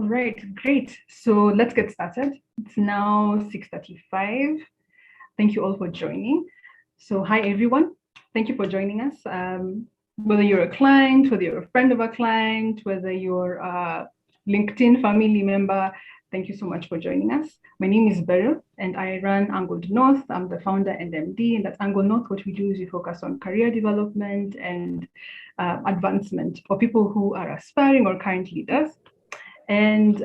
All right, great. So let's get started. It's now 6:35. Thank you all for joining. So hi, everyone. Thank you for joining us. Whether you're a client, whether you're a friend of a client, whether you're a LinkedIn family member, thank you so much for joining us. My name is Beryl, and I run Angled North. I'm the founder and MD, and at Angled North, what we do is we focus on career development and advancement for people who are aspiring or current leaders. And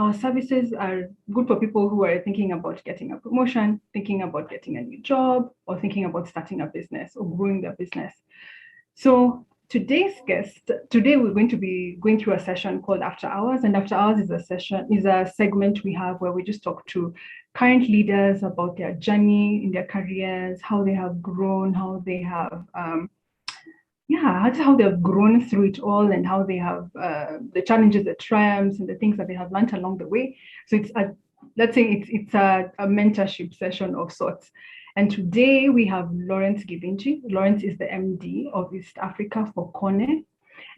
our services are good for people who are thinking about getting a promotion, thinking about getting a new job, or thinking about starting a business or growing their business. So today we're going to be going through a session called After Hours. And After Hours is a segment we have where we just talk to current leaders about their journey in their careers, how they have grown, how they have how they've grown through it all, and how they have the challenges, the triumphs, and the things that they have learned along the way. So it's a mentorship session of sorts. And today we have Lawrence Githinji. Lawrence is the MD of East Africa for KONE,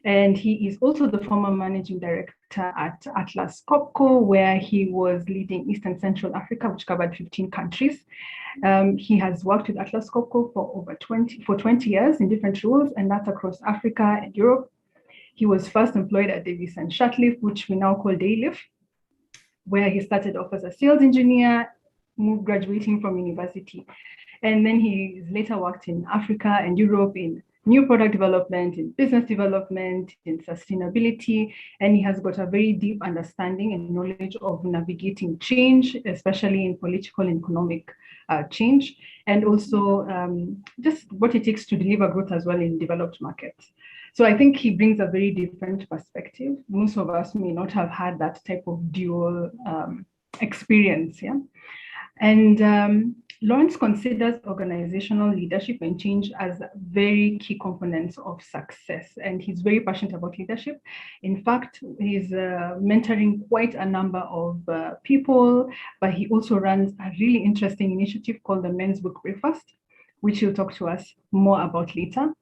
and he is also the former managing director at Atlas Copco, where he was leading East and Central Africa, which covered 15 countries. He has worked with Atlas Copco for 20 years in different roles, and that's across Africa and Europe. He was first employed at Davis and Shatliff, which we now call Dayliff, where he started off as a sales engineer, graduating from university. And then he later worked in Africa and Europe in new product development, in business development, in sustainability, and he has got a very deep understanding and knowledge of navigating change, especially in political and economic change, and also just what it takes to deliver growth as well in developed markets. So I think he brings a very different perspective. Most of us may not have had that type of dual experience, yeah? And Lawrence considers organizational leadership and change as very key components of success, and he's very passionate about leadership. In fact, he's mentoring quite a number of people, but he also runs a really interesting initiative called the Men's Book Breakfast, which he'll talk to us more about later.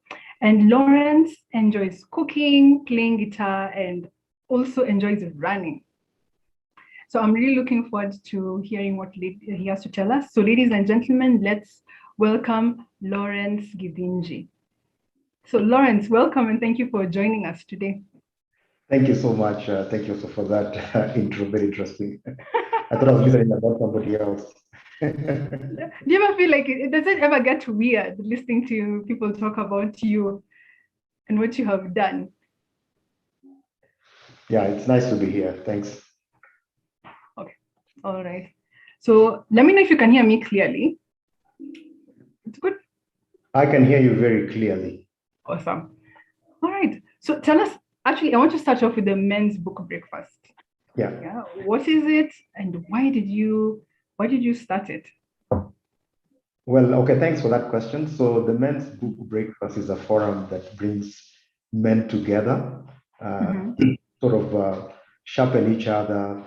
And Lawrence enjoys cooking, playing guitar, and also enjoys running. So I'm really looking forward to hearing what he has to tell us. So ladies and gentlemen, let's welcome Lawrence Githinji. So Lawrence, welcome, and thank you for joining us today. Thank you so much. Thank you also for that intro, very interesting. I thought I was listening about somebody else. Do you ever feel like, does it ever get weird listening to people talk about you and what you have done? Yeah, it's nice to be here. Thanks. All right. So let me know if you can hear me clearly. It's good. I can hear you very clearly. Awesome. All right. So tell us, actually, I want to start off with the Men's Book Breakfast. Yeah. What is it, and why did you start it? Well, okay, thanks for that question. So the Men's Book Breakfast is a forum that brings men together, sort of sharpen each other,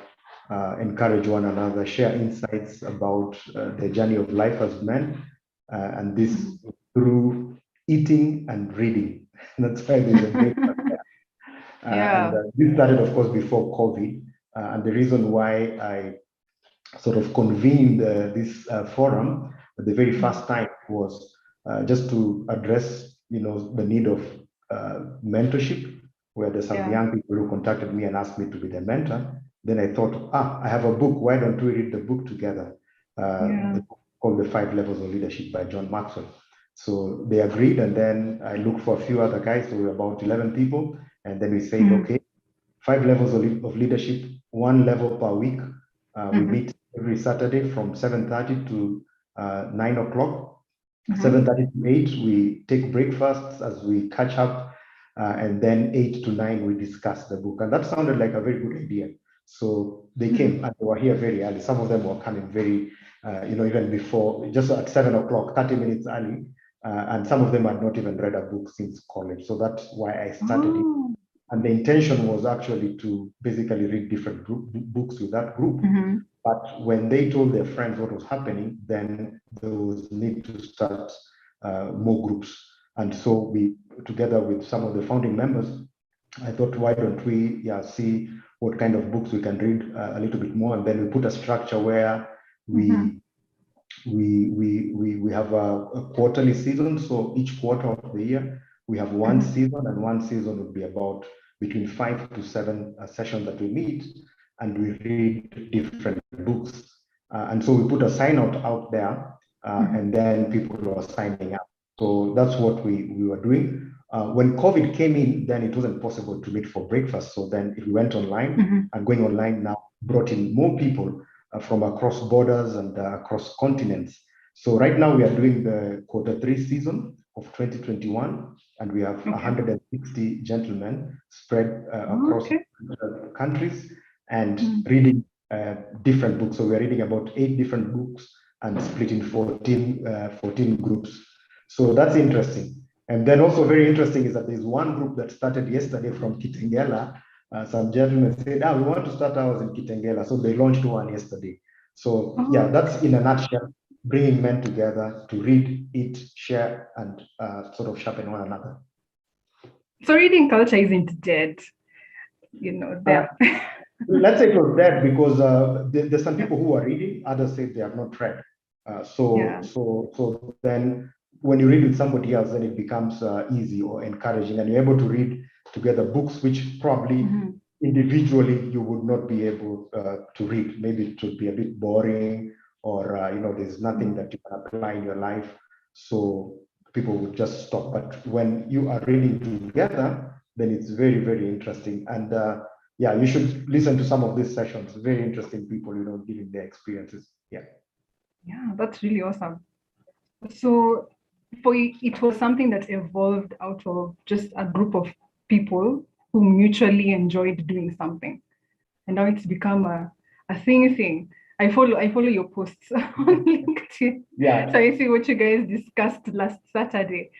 encourage one another, share insights about the journey of life as men, and this through eating and reading. That's why there's a breakfast there. And this started, of course, before COVID. And the reason why I sort of convened this forum the very first time was just to address, the need of mentorship, where there's some young people who contacted me and asked me to be their mentor. Then I thought, I have a book. Why don't we read the book together? The book called The 5 Levels of Leadership by John Maxwell. So they agreed, and then I looked for a few other guys. So we were about 11 people, and then we said, okay, 5 levels of leadership, 1 level per week. We meet every Saturday from 7:30 to 9 o'clock. 7:30 to 8, we take breakfasts as we catch up, and then 8 to 9, we discuss the book. And that sounded like a very good idea. So they came, and they were here very early. Some of them were coming very, even before, just at 7 o'clock, 30 minutes early. And some of them had not even read a book since college. So that's why I started it. And the intention was actually to basically read different books with that group. But when they told their friends what was happening, then there was need to start more groups. And so we, together with some of the founding members, I thought, why don't we see what kind of books we can read a little bit more, and then we put a structure where we have a quarterly season. So each quarter of the year we have one season, and one season would be about between 5 to 7 sessions that we meet, and we read different books. And so we put a sign out there, and then people are signing up. So that's what we were doing. When COVID came in, then it wasn't possible to meet for breakfast. So then we went online, and going online now brought in more people from across borders and across continents. So right now we are doing the Q3 season of 2021, and we have 160 gentlemen spread across countries and reading different books. So we are reading about 8 different books and split in 14 groups. So that's interesting. And then also very interesting is that there's one group that started yesterday from Kitengela. Some gentlemen said, we want to start ours in Kitengela. So they launched one yesterday. So that's in a nutshell, bringing men together to read, eat, share, and sort of sharpen one another. So reading culture isn't dead, there. Let's say it was dead because there's some people who are reading, others say they have not read. So then when you read with somebody else, then it becomes easy or encouraging, and you're able to read together books which probably individually you would not be able to read. Maybe it would be a bit boring, or there's nothing that you can apply in your life, so people would just stop. But when you are reading together, then it's very, very interesting. And you should listen to some of these sessions. Very interesting people, giving their experiences. Yeah, that's really awesome. So for you, it was something that evolved out of just a group of people who mutually enjoyed doing something, and now it's become a thing. I follow your posts on LinkedIn. So I see what you guys discussed last Saturday.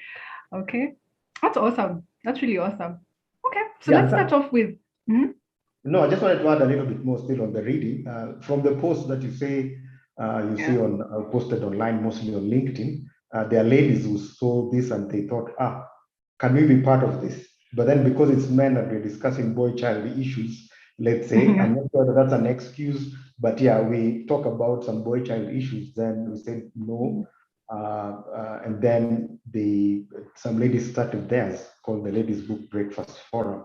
Okay, that's awesome. That's really awesome. Okay, so let's start off with. No, I just wanted to add a little bit more still on the reading from the post that you say see on posted online, mostly on LinkedIn. There are ladies who saw this and they thought, can we be part of this? But then because it's men and we're discussing boy-child issues, let's say, I'm not sure that that's an excuse, but we talk about some boy-child issues, then we said no. And then some ladies started theirs called the Ladies Book Breakfast Forum,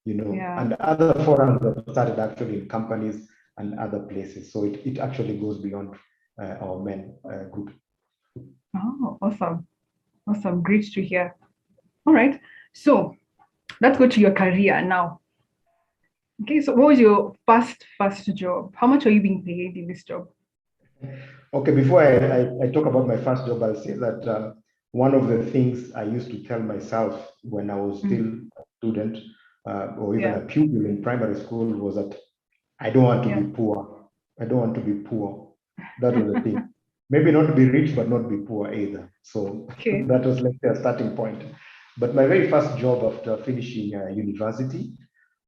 and other forums that started actually in companies and other places. So it actually goes beyond our men group. Oh, awesome. Awesome. Great to hear. All right. So let's go to your career now. Okay. So what was your first job? How much are you being paid in this job? Okay. Before I talk about my first job, I'll say that one of the things I used to tell myself when I was still a student or even a pupil in primary school was that I don't want to be poor. I don't want to be poor. That was the thing. Maybe not to be rich, but not be poor either. So that was like a starting point. But my very first job after finishing university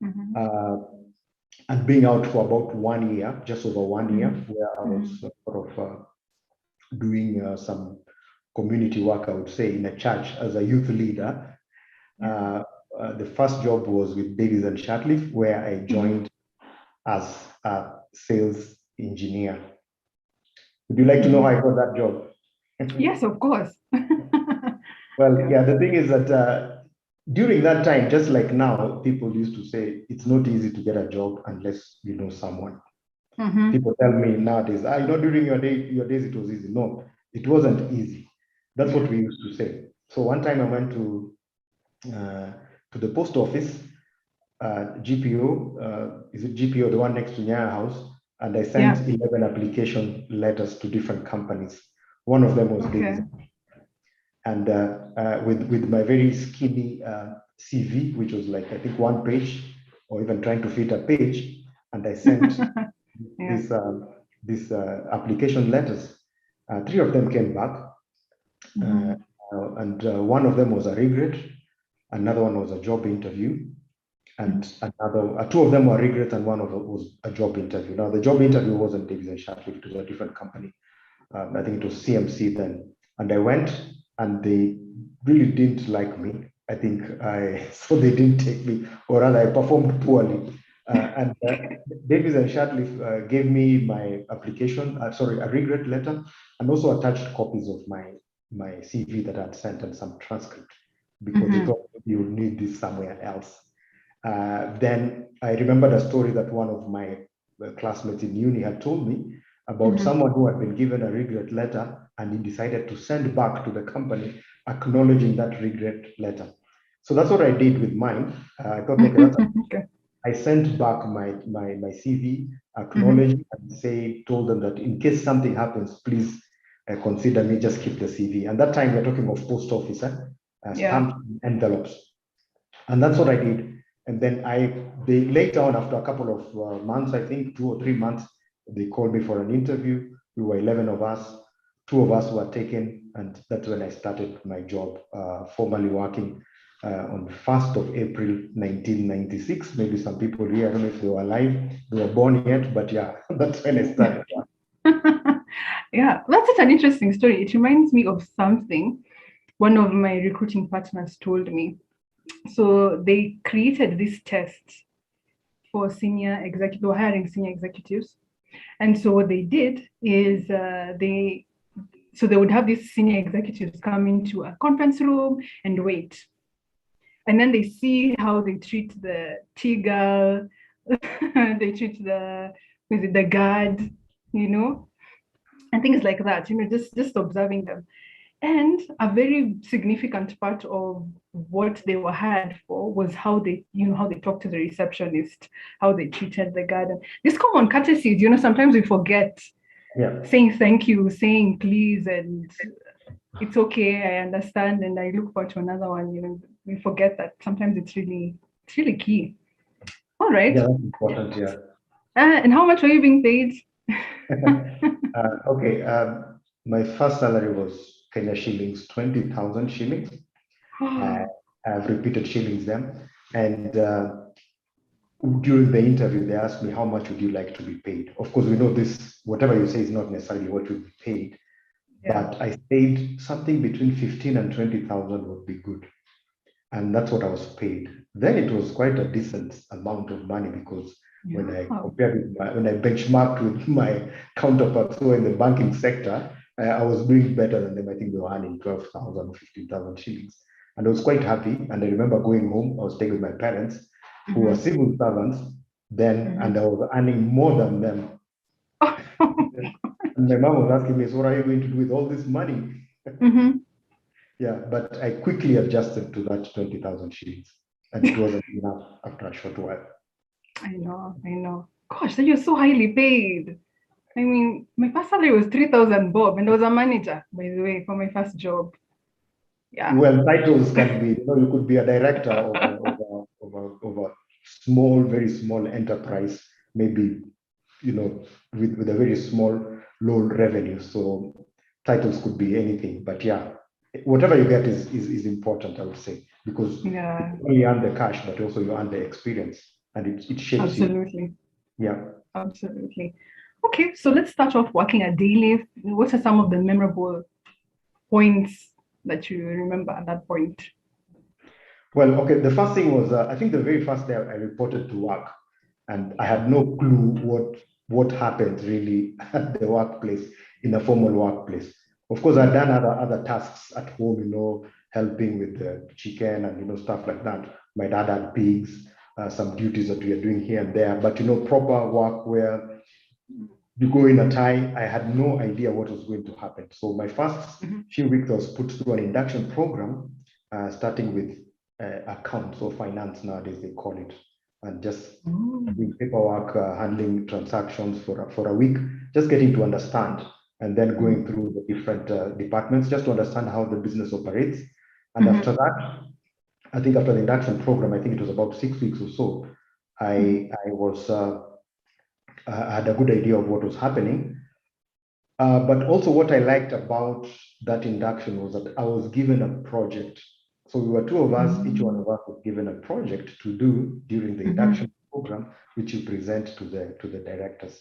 and being out for about 1 year, just over 1 year, where I was sort of doing some community work, I would say, in a church as a youth leader. The first job was with Davies and Shatliff, where I joined as a sales engineer. Would you like to know how I got that job? Yes, of course. Well, the thing is that during that time, just like now, people used to say it's not easy to get a job unless you know someone. People tell me nowadays, during your days it was easy. No, it wasn't easy. That's what we used to say. So one time I went to the post office, GPO, is it GPO, the one next to Nyaya House? And I sent 11 application letters to different companies. One of them was Davies. And with my very skinny CV, which was like, I think 1 page, or even trying to fit a page, and I sent these application letters. 3 of them came back, and one of them was a regret, another one was a job interview, and another 2 of them were regrets, and one of them was a job interview. Now the job interview wasn't Davies and Shatliff, it was a different company. I think it was CMC then, and I went, and they really didn't like me. I think so they didn't take me, or rather I performed poorly. And Davis and Shadley gave me my application, a regret letter, and also attached copies of my CV that I'd sent and some transcript, because they thought you would need this somewhere else. Then I remembered a story that one of my classmates in uni had told me about someone who had been given a regret letter, and he decided to send back to the company acknowledging that regret letter. So that's what I did with mine. I thought, okay, that's okay. I sent back my CV, acknowledged, and told them that in case something happens, please consider me, just keep the CV. And that time we're talking of post office, stamped envelopes. And that's what I did. And then they later on, after a couple of months, I think 2 or 3 months, they called me for an interview. We were 11 of us. 2 of us were taken, and that's when I started my job, formally working on 1st of April, 1996. Maybe some people here, I don't know if they were alive, they were born yet, but yeah, that's when I started. Yeah, that's such an interesting story. It reminds me of something one of my recruiting partners told me. So they created this test for senior executives, they were hiring senior executives. And so what they did is they would have these senior executives come into a conference room and wait. And then they see how they treat the tea girl, they treat the guard, and things like that, just observing them. And a very significant part of what they were hired for was how they talked to the receptionist, how they treated the garden. These common courtesies, sometimes we forget. Yeah. Saying thank you, saying please, and it's okay, I understand, and I look forward to another one. We forget that sometimes it's really key. All right. Yeah, that's important, yeah. And how much were you being paid? Okay. My first salary was Kenya shillings, 20,000 shillings. I've repeated shillings then. And during the interview, they asked me, how much would you like to be paid? Of course, we know this, whatever you say is not necessarily what you'll be paid. Yeah. But I said something between 15 and 20,000 would be good. And that's what I was paid. Then it was quite a decent amount of money, because when I compared with when I benchmarked with my counterparts who were in the banking sector, I was doing better than them. I think they were earning 12,000 or 15,000 shillings. And I was quite happy. And I remember going home, I was staying with my parents, who were civil servants then, and I was earning more than them. And my mom was asking me, so what are you going to do with all this money? Yeah, but I quickly adjusted to that 20,000 shillings, and it wasn't enough after a short while. I know. Gosh, you're so highly paid. I mean, my first salary was 3,000 bob, and I was a manager, by the way, for my first job. Yeah. Well, titles can be, you could be a director of a small, very small enterprise, maybe, with a very small, low revenue. So titles could be anything, but yeah, whatever you get is important, I would say, because you only earn the cash, but also you earn the experience, and it shapes Absolutely. you. Yeah. Absolutely. Okay, so let's start off working at Daily. What are some of the memorable points that you remember at that point? Well, okay, the first thing was, I think the very first day I reported to work, and I had no clue what happened really at the workplace, in a formal workplace. Of course, I'd done other tasks at home, helping with the chicken and, stuff like that. My dad had pigs, some duties that we are doing here and there, but, proper work where you go in a tie, I had no idea what was going to happen. So my first few weeks, I was put through an induction program, starting with accounts or finance nowadays, they call it. And just doing paperwork, handling transactions for a week, just getting to understand, and then going through the different departments just to understand how the business operates. And after that, I think after the induction program, I think it was about 6 weeks or so, I had a good idea of what was happening. But also what I liked about that induction was that I was given a project. So we were 2 of us, each one of us was given a project to do during the induction program, which you present to the directors.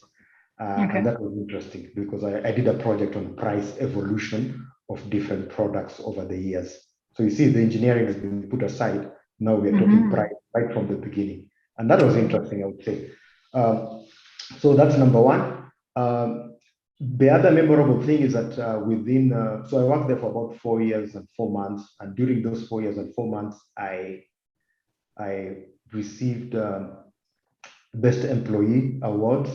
And that was interesting, because I did a project on price evolution of different products over the years. So you see, the engineering has been put aside. Now we are talking price right from the beginning. And that was interesting, I would say. So that's number one. The other memorable thing is that so I worked there for about 4 years and 4 months. And during those 4 years and 4 months, I received Best Employee Awards,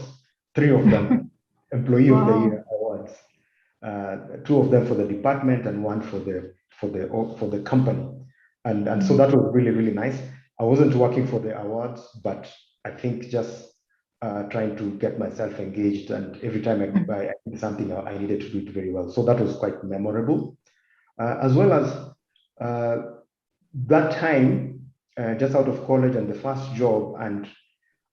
3 of them, Employee of the Year Awards, 2 of them for the department and 1 for the company. And so that was really, really nice. I wasn't working for the awards, but I think just trying to get myself engaged, and every time I did something, I needed to do it very well. So that was quite memorable. As well as that time, just out of college and the first job, and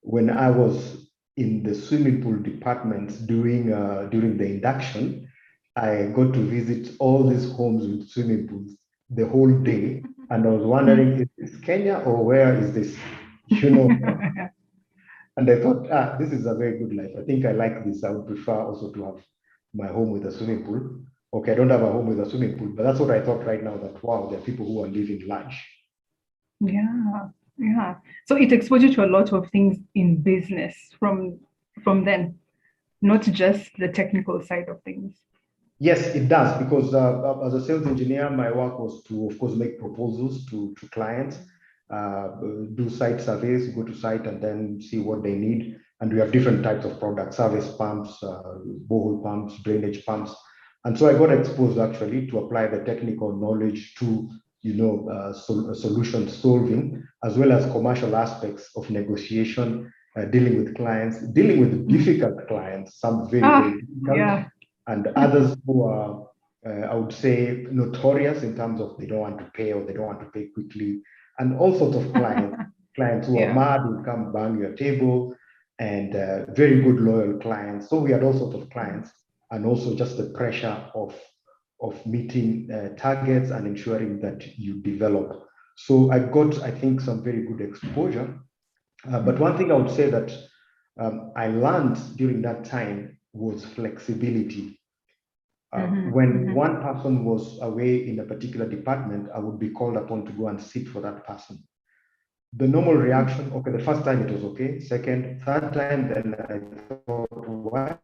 when I was in the swimming pool department during the induction, I got to visit all these homes with swimming pools the whole day. And I was wondering, is this Kenya or where is this? And I thought, this is a very good life. I think I like this. I would prefer also to have my home with a swimming pool. Okay, I don't have a home with a swimming pool, but that's what I thought right now, that wow, there are people who are living large. Yeah. So it exposed you to a lot of things in business from then, not just the technical side of things. Yes, it does, because as a sales engineer, my work was to, of course, make proposals to clients, do site surveys, go to site and then see what they need. And we have different types of products: service pumps, borehole pumps, drainage pumps. And so I got exposed actually to apply the technical knowledge to solution solving, as well as commercial aspects of negotiation, dealing with clients, dealing with difficult clients, some very, very difficult, and others who are, I would say, notorious in terms of they don't want to pay, or they don't want to pay quickly, and all sorts of clients who are mad, will come bang your table, and very good loyal clients. So we had all sorts of clients, and also just the pressure of meeting targets and ensuring that you develop. So I got, I think, some very good exposure. But one thing I would say that I learned during that time was flexibility. When one person was away in a particular department, I would be called upon to go and sit for that person. The normal reaction, okay, the first time it was okay, second, third time, then I thought, why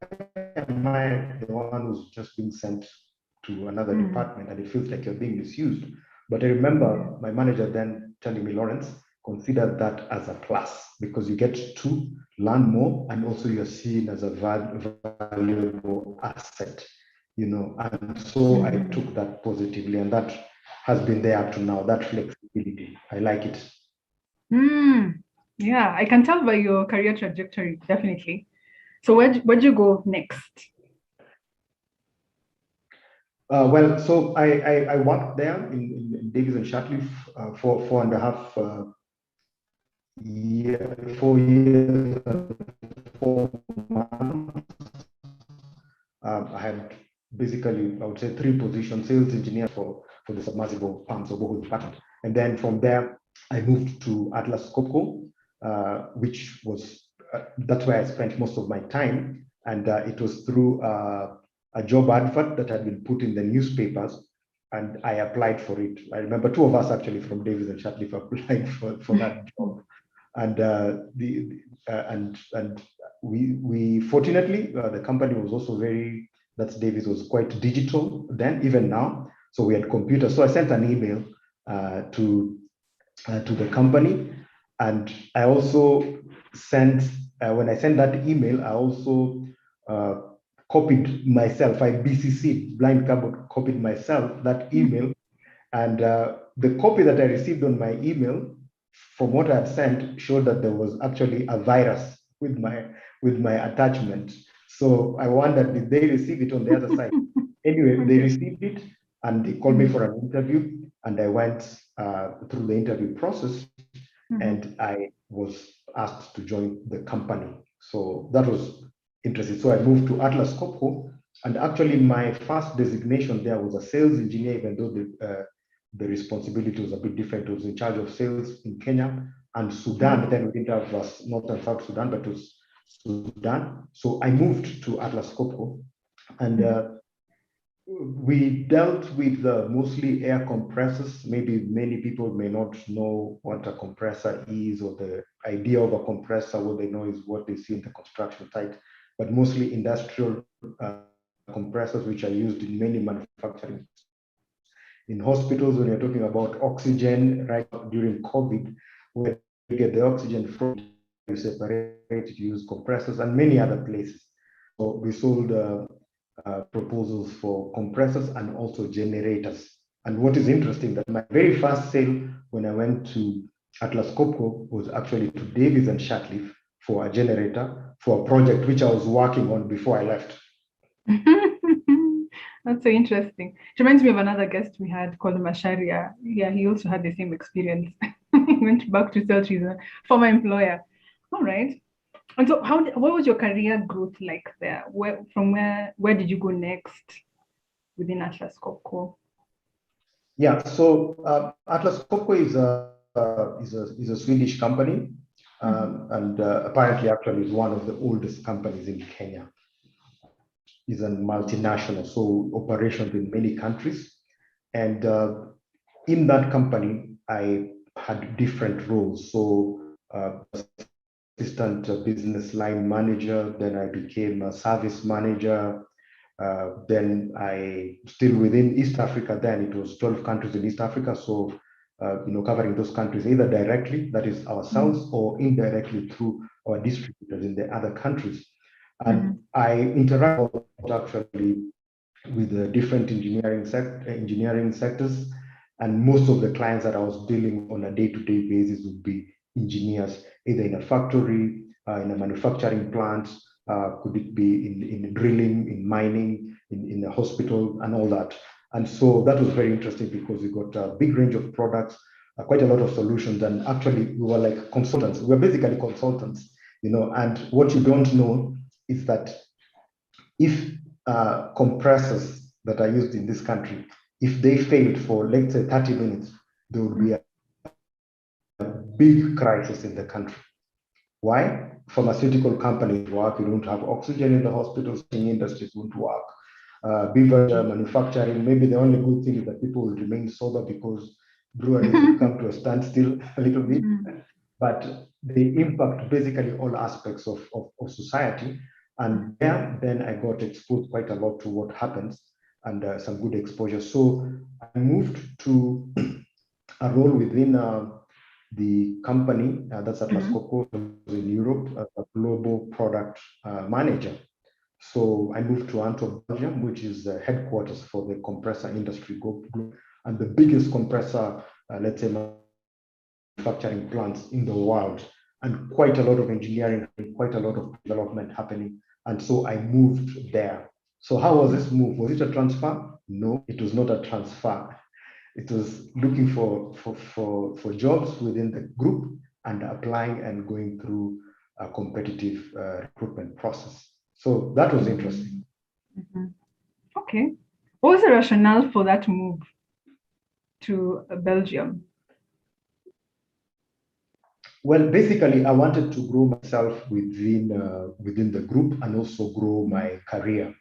am I the one who's just being sent to another department, and it feels like you're being misused? But I remember my manager then telling me, Lawrence, consider that as a plus, because you get to learn more, and also you're seen as a valuable asset, and so I took that positively, and that has been there up to now, that flexibility. I like it. Yeah, I can tell by your career trajectory, definitely. So where'd you go next? Well, so I worked there in Davies and Shatcliffe for 4.5 years, 4 years and 4 months. I had basically, I would say, 3 positions: sales engineer for the submersible pumps or borehole department. And then from there, I moved to Atlas Copco, which was, that's where I spent most of my time. And it was through a job advert that had been put in the newspapers, and I applied for it. I remember 2 of us actually from Davies and Shatcliffe applied for that job. And we fortunately, the company was also very, that's Davies was quite digital then, even now. So we had computers. So I sent an email to the company, and I also sent, when I sent that email, I also copied myself. I BCC'd, blind carbon copied myself that email, and the copy that I received on my email from what I had sent showed that there was actually a virus with my attachment. So I wondered, did they receive it on the other side? Anyway, they received it, and they called me for an interview, and I went through the interview process, and I was asked to join the company. So that was interesting. So I moved to Atlas Copco, and actually my first designation there was a sales engineer, even though the responsibility was a bit different. It was in charge of sales in Kenya and Sudan. Then we didn't have North and South Sudan, but it was Sudan. So I moved to Atlas Copco, and we dealt with mostly air compressors. Maybe many people may not know what a compressor is, or the idea of a compressor. What they know is what they see in the construction site, but mostly industrial compressors, which are used in many manufacturing. In hospitals, when you're talking about oxygen, right during COVID, where you get the oxygen from, you separate it, use compressors, and many other places. So we sold proposals for compressors and also generators. And what is interesting, that my very first sale when I went to Atlas Copco was actually to Davies and Shatcliffe for a generator for a project which I was working on before I left. That's so interesting. It reminds me of another guest we had called Masharia. Yeah, he also had the same experience. He went back to sell to his former employer. All right. And so, what was your career growth like there? Where did you go next within Atlas Copco? Yeah, so Atlas Copco is a Swedish company, and apparently actually is one of the oldest companies in Kenya. Is a multinational, so operations in many countries. And in that company, I had different roles. So assistant business line manager, then I became a service manager. Then I still within East Africa, then it was 12 countries in East Africa. So, covering those countries either directly, that is ourselves, or indirectly through our distributors in the other countries. And I interact actually with the different engineering sectors, and most of the clients that I was dealing on a day-to-day basis would be engineers, either in a factory, in a manufacturing plant, could it be in drilling, in mining, in a hospital, and all that. And so that was very interesting because we got a big range of products, quite a lot of solutions, and actually we were like consultants. We were basically consultants, and what you don't know is that if compressors that are used in this country, if they failed for, let's say, 30 minutes, there would be a big crisis in the country. Why? Pharmaceutical companies work, you don't have oxygen in the hospitals, industries won't work. Beverage manufacturing, maybe the only good thing is that people will remain sober because breweries will come to a standstill a little bit, but they impact basically all aspects of society. And then I got exposed quite a lot to what happens, and some good exposure. So I moved to a role within the company, that's Atlas Copco in Europe, as a global product manager. So I moved to Antwerp, Belgium, which is the headquarters for the compressor industry globally, and the biggest compressor, let's say, manufacturing plants in the world, and quite a lot of engineering, quite a lot of development happening. And so I moved there. So how was this move? Was it a transfer? No, it was not a transfer. It was looking for jobs within the group and applying and going through a competitive recruitment process. So that was interesting. Okay. What was the rationale for that move to Belgium? Well, basically, I wanted to grow myself within the group and also grow my career.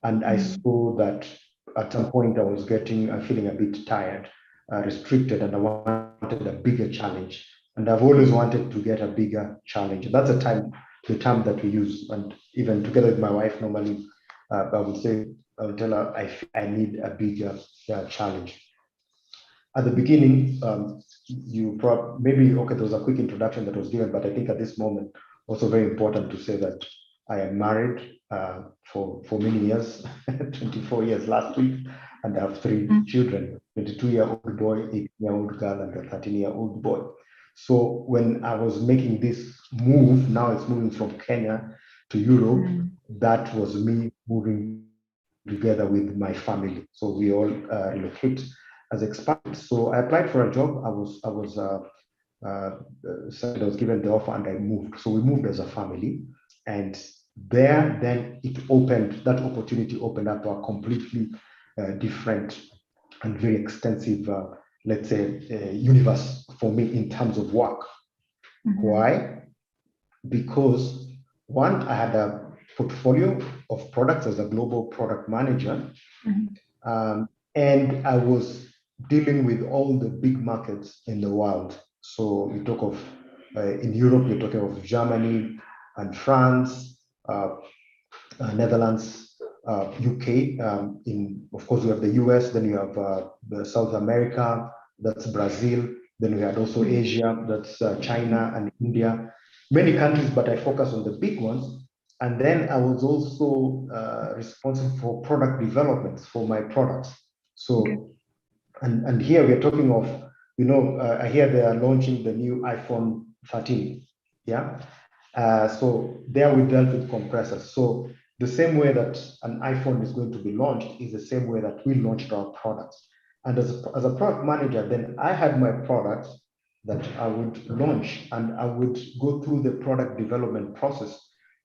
And I saw that at some point I was feeling a bit tired, restricted, and I wanted a bigger challenge. And I've always wanted to get a bigger challenge. That's the term that we use. And even together with my wife, normally, I would tell her I need a bigger challenge. At the beginning, there was a quick introduction that was given, but I think at this moment, also very important to say that I am married for many years, 24 years last week, and I have 3 children, 22-year-old boy, 18-year-old girl, and a 13-year-old boy. So when I was making this move, now it's moving from Kenya to Europe, that was me moving together with my family. So we all relocate as expats. So I applied for a job. I was given the offer and I moved. So we moved as a family, and then that opportunity opened up a completely different and very extensive, let's say, universe for me in terms of work. Why? Because one, I had a portfolio of products as a global product manager. And I was dealing with all the big markets in the world. So you talk of, in Europe, you're talking of Germany and France, Netherlands, UK. Of course, you have the US, then you have the South America, that's Brazil. Then we had also Asia, that's China and India. Many countries, but I focus on the big ones. And then I was also responsible for product developments for my products. So, and here we're talking of, I hear they are launching the new iPhone 13. Yeah. So there we dealt with compressors. So the same way that an iPhone is going to be launched is the same way that we launched our products. And as a product manager, then I had my products that I would launch, and I would go through the product development process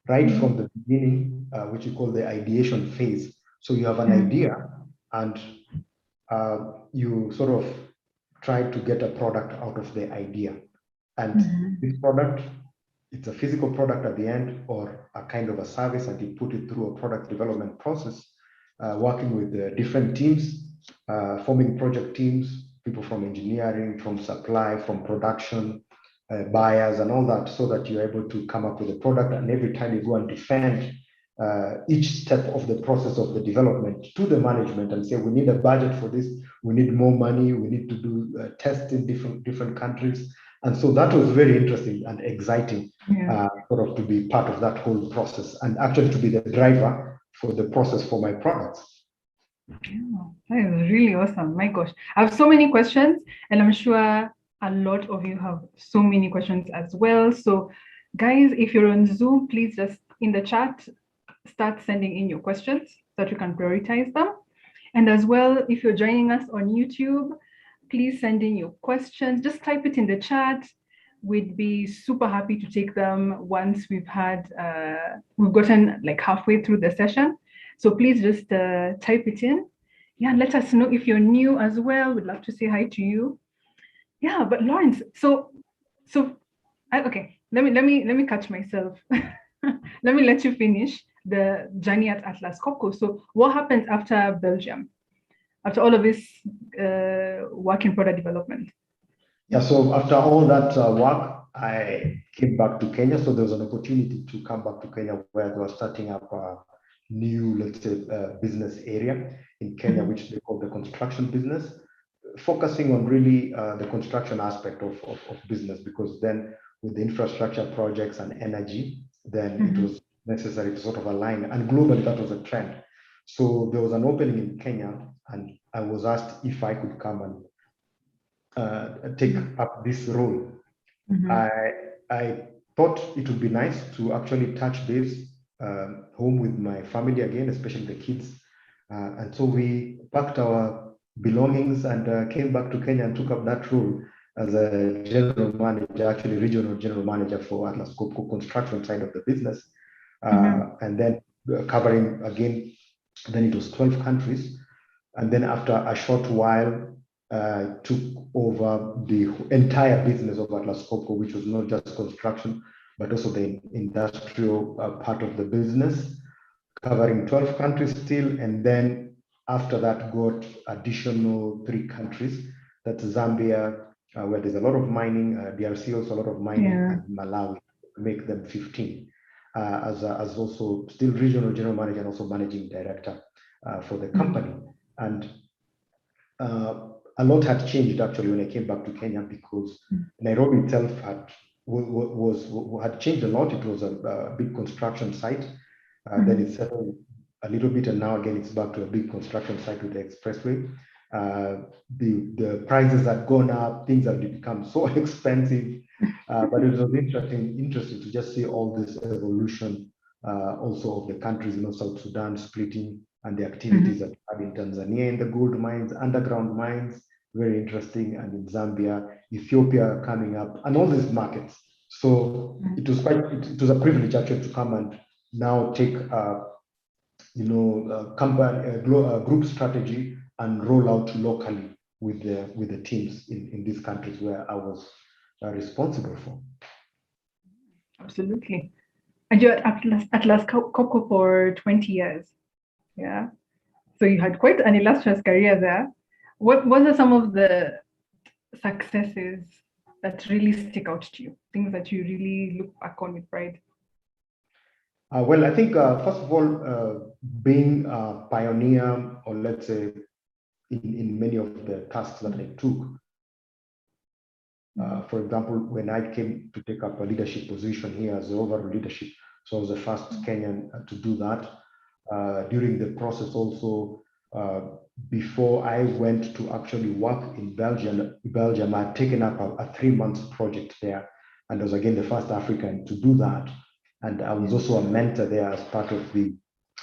right from the beginning, which you call the ideation phase. So you have an idea, and you sort of try to get a product out of the idea. And this product, it's a physical product at the end, or a kind of a service, and you put it through a product development process, working with the different teams, forming project teams, people from engineering, from supply, from production, buyers, and all that, so that you're able to come up with a product. And every time you go and defend each step of the process of the development to the management and say, we need a budget for this, we need more money, we need to do tests in different countries. And so that was very interesting and exciting, sort of to be part of that whole process, and actually to be the driver for the process for my products. Yeah, that is really awesome. My gosh, I have so many questions, and I'm sure a lot of you have so many questions as well. So guys, if you're on Zoom, please just in the chat, start sending in your questions so that we can prioritize them. And as well, if you're joining us on YouTube, please send in your questions. Just type it in the chat. We'd be super happy to take them once we've gotten like halfway through the session. So please just type it in. Yeah, let us know if you're new as well. We'd love to say hi to you. Yeah, but Lawrence, okay, let me catch myself. Let me let you finish the journey at Atlas Copco. So what happens after Belgium? After all of this work in product development? Yeah, so after all that work, I came back to Kenya. So there was an opportunity to come back to Kenya where they were starting up a new, let's say, business area in Kenya, which they call the construction business, focusing on really the construction aspect of business, because then with the infrastructure projects and energy, then it was necessary to sort of align. And globally, that was a trend. So there was an opening in Kenya, and I was asked if I could come and take up this role. I thought it would be nice to actually touch base home with my family again, especially the kids. And so we packed our belongings and came back to Kenya and took up that role as a general manager, actually regional general manager for Atlas Copco construction side of the business. And then covering again, then it was 12 countries. And then after a short while, took over the entire business of Atlas Copco, which was not just construction, but also the industrial part of the business, covering 12 countries still. And then after that, got additional 3 countries. That's Zambia, where there's a lot of mining, DRC also a lot of mining, and Malawi, make them 15. As also still regional general manager and also managing director for the company. And a lot had changed actually when I came back to Kenya, because Nairobi itself had changed a lot. It was a big construction site. Then it settled a little bit, and now again it's back to a big construction site with the expressway. The prices had gone up, things have become so expensive, but it was interesting to just see all this evolution also of the countries, South Sudan splitting, and the activities that had in Tanzania in the gold mines, underground mines, very interesting, and in Zambia, Ethiopia coming up, and all these markets. So it was a privilege actually to come and now take group strategy and roll out locally with the teams in these countries where I was responsible for. Absolutely. And you're at Atlas Copco for 20 years. Yeah. So you had quite an illustrious career there. What are some of the successes that really stick out to you? Things that you really look back on with pride? Well, I think, first of all, being a pioneer, or let's say in many of the tasks that I took, for example, when I came to take up a leadership position here as the overall leadership, so I was the first Kenyan to do that. During the process also, before I went to actually work in Belgium, I had taken up a 3-month project there, and I was again the first African to do that. And I was also a mentor there as part of the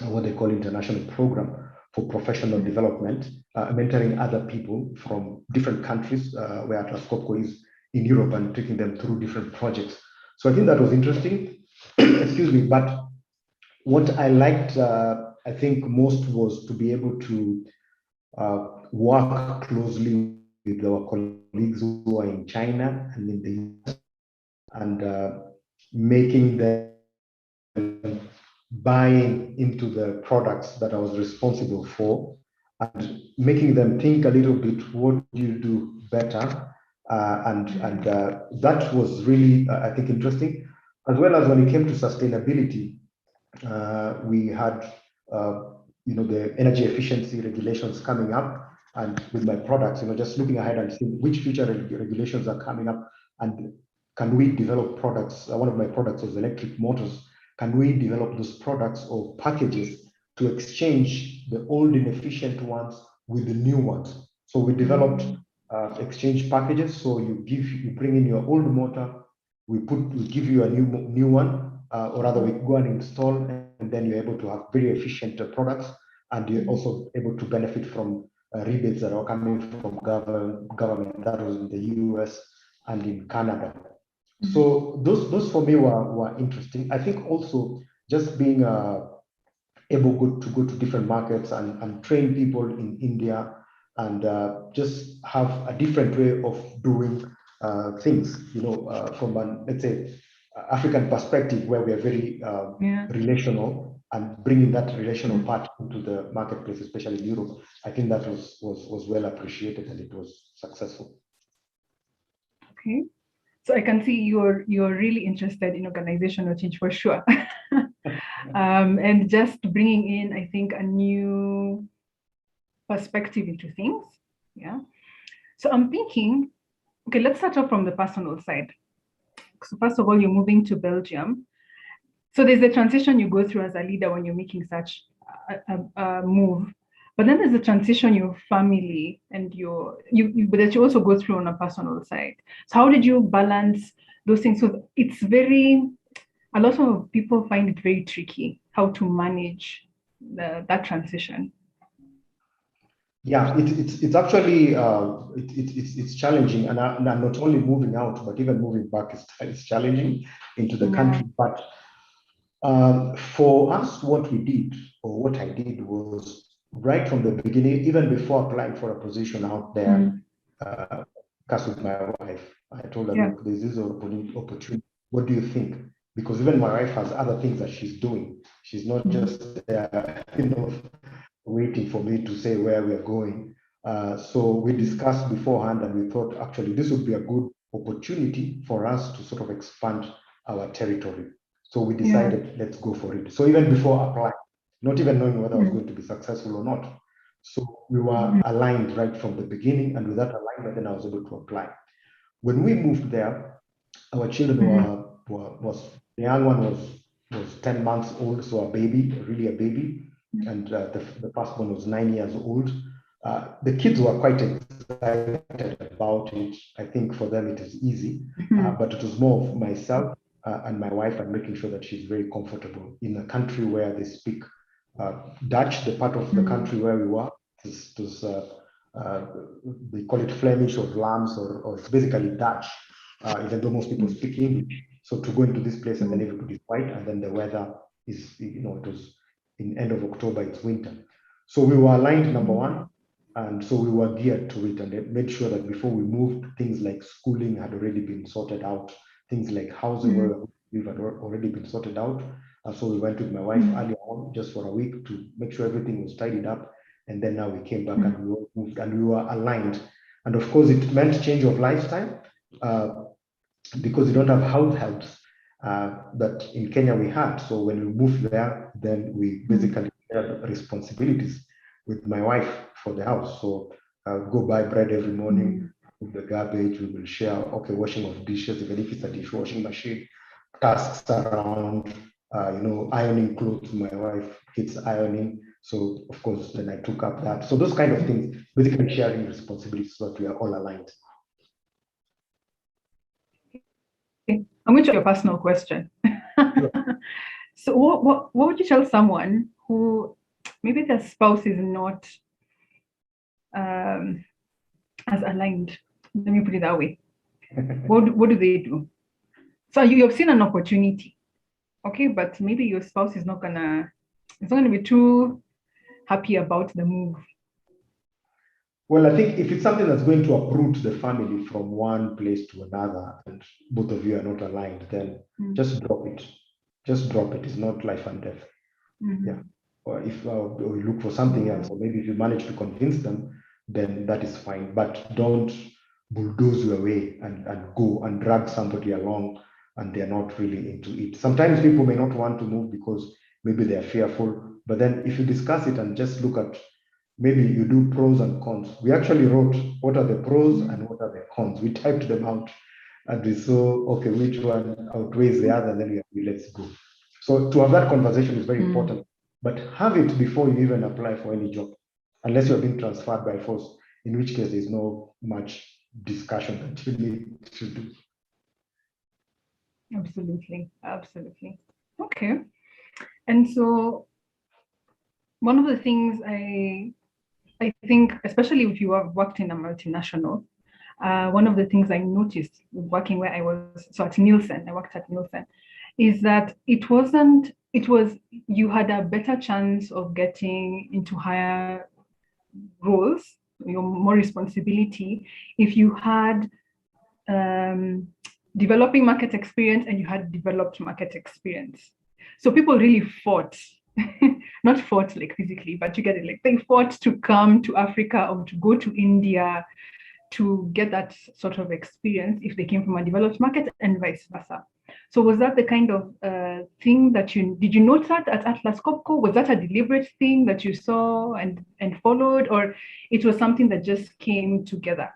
what they call international program for professional development, mentoring other people from different countries where Atlas Copco is in Europe and taking them through different projects. So I think that was interesting. Excuse me, but what I liked, I think most was to be able to work closely with our colleagues who are in China and in the US, and making them buying into the products that I was responsible for, and making them think a little bit, what do you do better? And that was really, I think, interesting. As well as when it came to sustainability, we had, the energy efficiency regulations coming up, and with my products, just looking ahead and seeing which future regulations are coming up, and can we develop products? One of my products was electric motors. Can we develop those products or packages to exchange the old inefficient ones with the new ones? So we developed exchange packages. So you bring in your old motor, we give you a new one, or rather we go and install, and then you're able to have very efficient products, and you're also able to benefit from rebates that are coming from government. That was in the US and in Canada. So those for me were interesting. I think also just being able to go to different markets and train people in India, and just have a different way of doing things, from an, let's say, African perspective, where we are very relational, and bringing that relational part into the marketplace, especially in Europe. I think that was well appreciated, and it was successful. Okay. So I can see you're really interested in organizational change for sure. And just bringing in, I think, a new perspective into things. Yeah. So I'm thinking, okay, let's start off from the personal side. So first of all, you're moving to Belgium. So there's a transition you go through as a leader when you're making such a move. But then there's a transition your family and but that you also go through on a personal side. So how did you balance those things? So it's a lot of people find it very tricky how to manage that transition. Yeah, it's actually it's challenging, and not only moving out, but even moving back is challenging into the country. But for us, what we did, or what I did, was right from the beginning, even before applying for a position out there, discuss with my wife. I told her, look, this is an opportunity. What do you think? Because even my wife has other things that she's doing. She's not just waiting for me to say where we're going. So we discussed beforehand, and we thought actually this would be a good opportunity for us to sort of expand our territory. So we decided, let's go for it. So even before applying, not even knowing whether I was going to be successful or not. So we were aligned right from the beginning, and with that alignment, then I was able to apply. When we moved there, our children the young one was 10 months old, so a baby, really a baby, and the first one was 9 years old. The kids were quite excited about it. I think for them it is easy, but it was more of myself and my wife, and making sure that she's very comfortable in a country where they speak Dutch. The part of the country where we were, they call it Flemish or Vlaams, or it's basically Dutch, even though most people speak English. So to go into this place and then everybody's white, and then the weather is, it was in end of October, it's winter. So we were aligned, number one, and so we were geared to it, and it made sure that before we moved, things like schooling had already been sorted out, things like housing where we were leave had already been sorted out. So we went with my wife earlier on just for a week to make sure everything was tidied up. And then now we came back and we all moved and we were aligned. And of course, it meant change of lifestyle because you don't have house helps that in Kenya we had. So when we moved there, then we basically shared responsibilities with my wife for the house. So go buy bread every morning with the garbage. We will share, okay, washing of dishes, even if it's a dishwashing machine, tasks around, ironing clothes. My wife hates ironing. So of course, then I took up that. So those kind of things, basically sharing responsibilities so that we are all aligned. I'm going to your personal question. Sure. So what would you tell someone who maybe their spouse is not as aligned? Let me put it that way. What do they do? So you have seen an opportunity, okay, but maybe your spouse is not gonna be too happy about the move. Well, I think if it's something that's going to uproot the family from one place to another and both of you are not aligned, then just drop it. Just drop it. It's not life and death. Yeah. Or if or you look for something else, or maybe if you manage to convince them, then that is fine. But don't bulldoze your way and go and drag somebody along and they're not really into it. Sometimes people may not want to move because maybe they're fearful. But then if you discuss it and just look at, maybe you do pros and cons. We actually wrote what are the pros and what are the cons. We typed them out and we saw, okay, which one outweighs the other, and then let's go. So to have that conversation is very important, but have it before you even apply for any job, unless you're being transferred by force, in which case there's no much discussion that you need to do. Absolutely. Okay. And so one of the things I think, especially if you have worked in a multinational, one of the things I noticed working where I was, so at Nielsen, I worked at Nielsen, is that you had a better chance of getting into higher roles, more responsibility, if you had developing market experience and you had developed market experience. So people really fought, not fought like physically, but you get it, like they fought to come to Africa or to go to India to get that sort of experience if they came from a developed market and vice versa. So was that the kind of thing that did you note that at Atlas Copco? Was that a deliberate thing that you saw and followed, or it was something that just came together?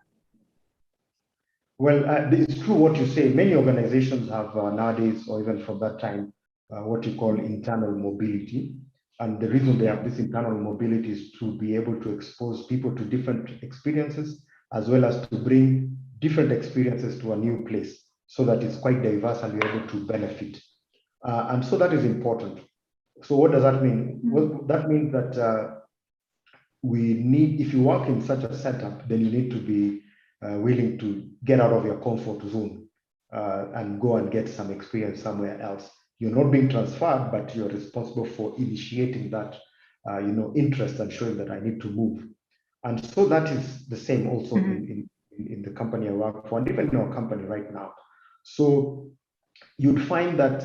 Well, it's true what you say. Many organizations have nowadays, or even from that time, what you call internal mobility. And the reason they have this internal mobility is to be able to expose people to different experiences, as well as to bring different experiences to a new place so that it's quite diverse and you're able to benefit. And so that is important. So what does that mean? Well, that means that if you work in such a setup, then you need to be willing to get out of your comfort zone and go and get some experience somewhere else. You're not being transferred, but you're responsible for initiating that, interest and showing that I need to move. And so that is the same also in the company I work for, and even in our company right now. So you'd find that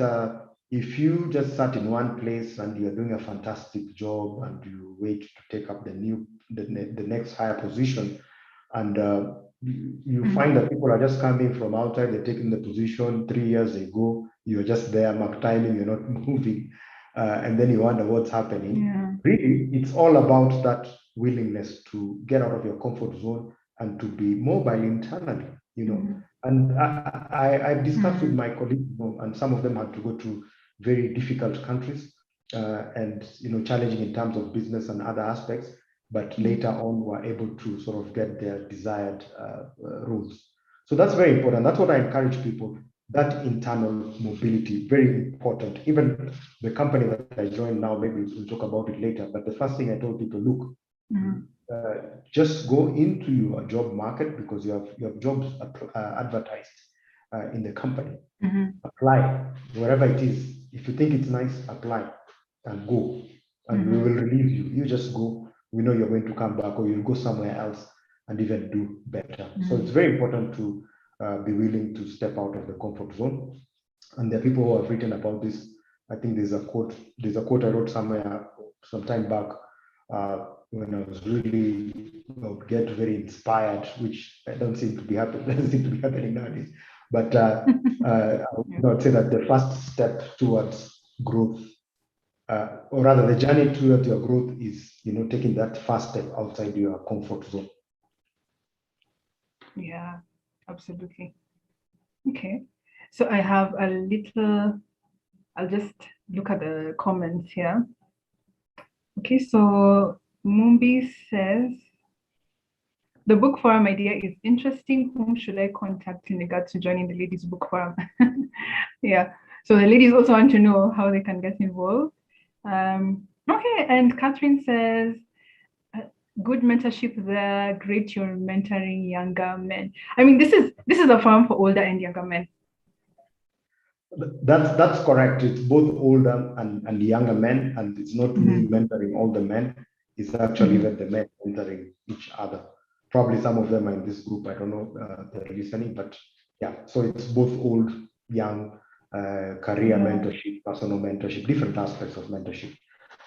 if you just sat in one place and you're doing a fantastic job and you wait to take up the next higher position, and you find that people are just coming from outside, they're taking the position 3 years ago, you're just there, mark timing, you're not moving, and then you wonder what's happening. Yeah. Really, it's all about that willingness to get out of your comfort zone and to be mobile internally, And I've discussed with my colleagues, and some of them had to go to very difficult countries and challenging in terms of business and other aspects, but later on were able to sort of get their desired roles. So that's very important. That's what I encourage people. That internal mobility, very important. Even the company that I joined now, maybe we'll talk about it later, but the first thing I told people, look, just go into your job market because you have jobs advertised in the company. Apply wherever it is. If you think it's nice, apply and go, and we will release you. You just go. We know you're going to come back, or you'll go somewhere else and even do better. So it's very important to be willing to step out of the comfort zone. And there are people who have written about this. I think there's a quote I wrote somewhere some time back when I was really get very inspired, which doesn't seem to be happening nowadays. But I would say that the first step towards growth, or rather the journey towards your growth, is taking that first step outside your comfort zone. Yeah, absolutely. Okay, so I have a little, I'll just look at the comments here. Okay, so Mumbi says, the book forum idea is interesting. Whom should I contact in regards to joining the ladies book forum? Yeah, so the ladies also want to know how they can get involved. Okay, and Catherine says, good mentorship there, great you're mentoring younger men. I mean, this is a forum for older and younger men. That's correct. It's both older and younger men, and it's not me mentoring all the men. It's actually that the men mentoring each other. Probably some of them are in this group. I don't know, they're listening, but yeah. So it's both old, young, career mentorship, personal mentorship, different aspects of mentorship.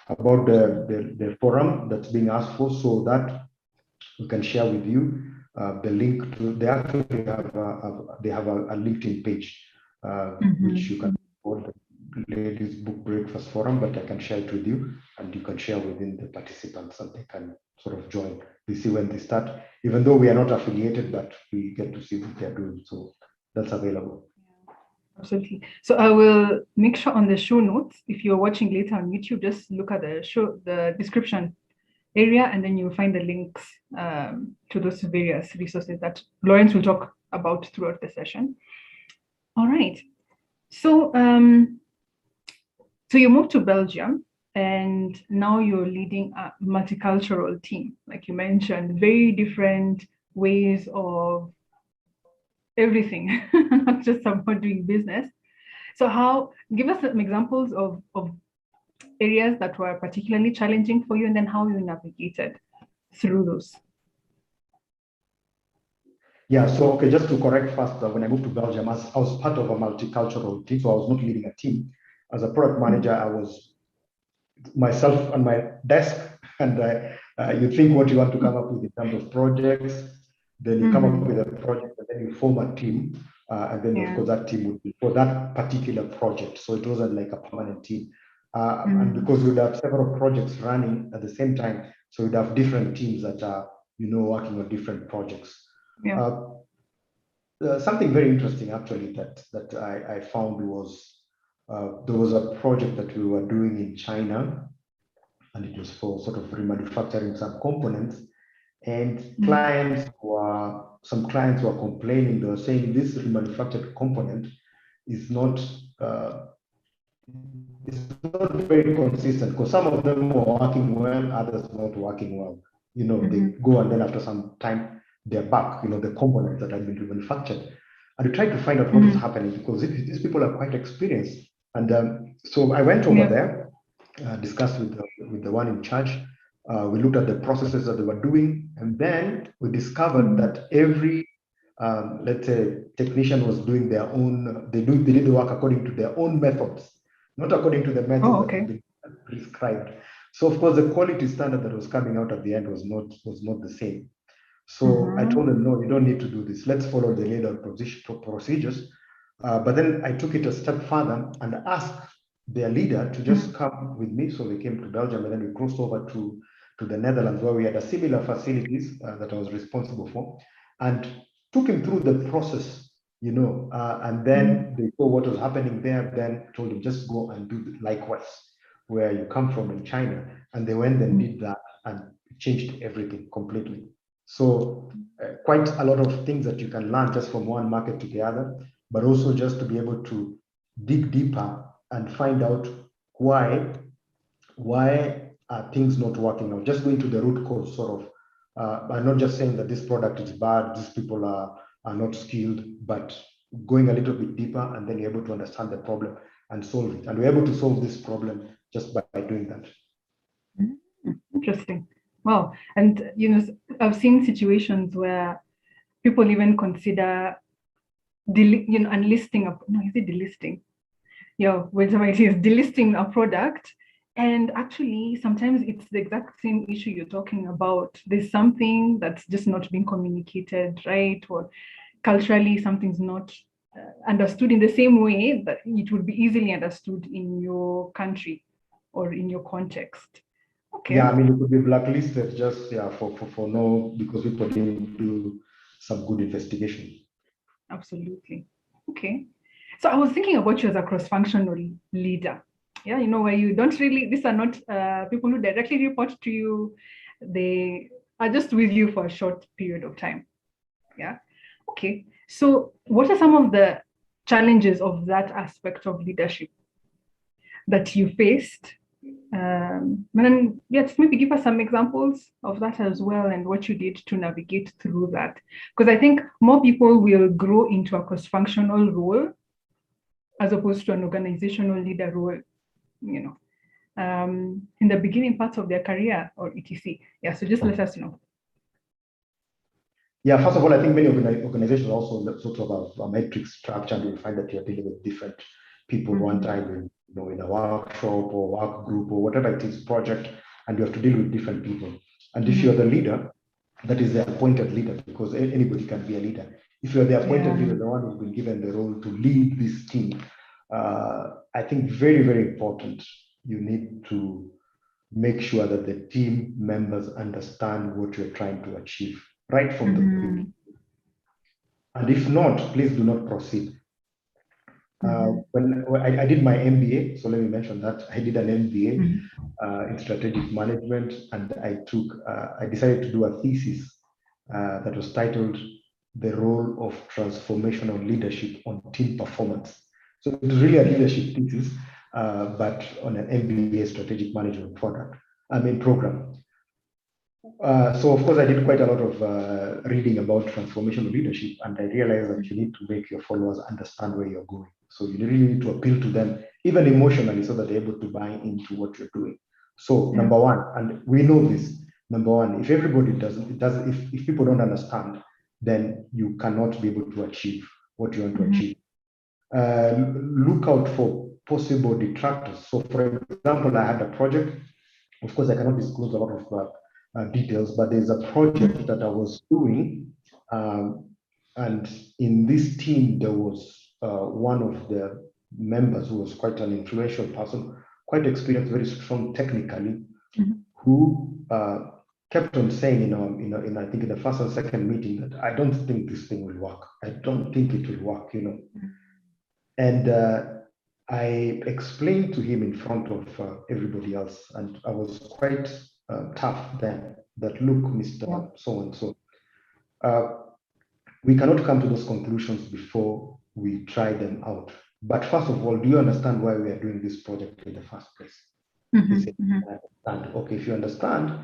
About the forum that's being asked for, so that we can share with you the link to. They actually have a LinkedIn page. Which you can follow the Ladies Book Breakfast Forum, but I can share it with you, and you can share within the participants, and they can sort of join. We see when they start, even though we are not affiliated, but we get to see what they're doing. So that's available. Absolutely. So I will make sure on the show notes, if you're watching later on YouTube, just look at the description area, and then you'll find the links to those various resources that Lawrence will talk about throughout the session. All right. So, so you moved to Belgium, and now you're leading a multicultural team, like you mentioned, very different ways of everything, not just about doing business. So give us some examples of areas that were particularly challenging for you, and then how you navigated through those. Yeah, so okay, just to correct first, when I moved to Belgium, I was part of a multicultural team, so I was not leading a team. As a product manager, I was myself on my desk, and you think what you want to come up with in terms of projects, then you come up with a project, and then you form a team, and then of course that team would be for that particular project. So it wasn't like a permanent team, and because we'd have several projects running at the same time, so we'd have different teams that are working on different projects. Something very interesting actually that I found was there was a project that we were doing in China, and it was for sort of remanufacturing some components, and some clients were complaining. They were saying this remanufactured component is not very consistent, because some of them were working well, others not working well. They go, and then after some time they're back, the components that had been remanufactured. And we tried to find out what was happening, because these people are quite experienced. And so I went over there, discussed with the one in charge. We looked at the processes that they were doing, and then we discovered that every let's say technician was doing their own. They did the work according to their own methods, not according to the methods that had been prescribed. So of course, the quality standard that was coming out at the end was not the same. So I told them, no, you don't need to do this. Let's follow the later procedures. But then I took it a step further and asked their leader to just come with me. So they came to Belgium, and then we crossed over to the Netherlands, where we had a similar facilities that I was responsible for, and took him through the process, and then they saw what was happening there, then told him, just go and do likewise where you come from in China. And they went and did that and changed everything completely. So quite a lot of things that you can learn just from one market to the other, but also just to be able to dig deeper and find out why are things not working out. Just going to the root cause, sort of. I'm not just saying that this product is bad, these people are not skilled, but going a little bit deeper, and then you're able to understand the problem and solve it. And we're able to solve this problem just by doing that. Interesting. Wow. And I've seen situations where people even consider unlisting is it delisting? whatever it is, delisting a product. And actually, sometimes it's the exact same issue you're talking about. There's something that's just not being communicated, right? Or culturally, something's not understood in the same way that it would be easily understood in your country or in your context. Okay. Yeah, I mean, it could be blacklisted just for no, because people didn't do some good investigation. Absolutely. Okay. So I was thinking about you as a cross-functional leader. Yeah, where you don't really, these are not people who directly report to you. They are just with you for a short period of time. Yeah. Okay. So what are some of the challenges of that aspect of leadership that you faced? And then, just maybe give us some examples of that as well and what you did to navigate through that. Because I think more people will grow into a cross-functional role as opposed to an organizational leader role, in the beginning parts of their career or etc. Yeah, so just let us know. Yeah, first of all, I think many organizations also talk about a matrix structure, and you'll find that you're dealing with different people one time in a workshop or work group or whatever it is, project, and you have to deal with different people. And if you're the leader, that is the appointed leader, because anybody can be a leader. If you're the appointed leader, the one who's been given the role to lead this team, I think very, very important, you need to make sure that the team members understand what you're trying to achieve right from the beginning. And if not, please do not proceed. When I did my MBA, so let me mention that I did an MBA in strategic management, and I decided to do a thesis that was titled "The Role of Transformational Leadership on Team Performance." So it was really a leadership thesis, but on an MBA strategic management program. So of course I did quite a lot of reading about transformational leadership, and I realized that you need to make your followers understand where you're going. So you really need to appeal to them, even emotionally, so that they're able to buy into what you're doing. So number one, and we know this, number one, if everybody if people don't understand, then you cannot be able to achieve what you want to achieve. Look out for possible detractors. So for example, I had a project. Of course, I cannot disclose a lot of details, but there's a project that I was doing, and in this team there was one of the members who was quite an influential person, quite experienced, very strong technically, who kept on saying, I think in the first and second meeting, that I don't think this thing will work. I don't think it will work, And I explained to him in front of everybody else, and I was quite tough then, that look, Mr. So-and-so, we cannot come to those conclusions before we try them out. But first of all, do you understand why we are doing this project in the first place? He said, I understand. Okay, if you understand,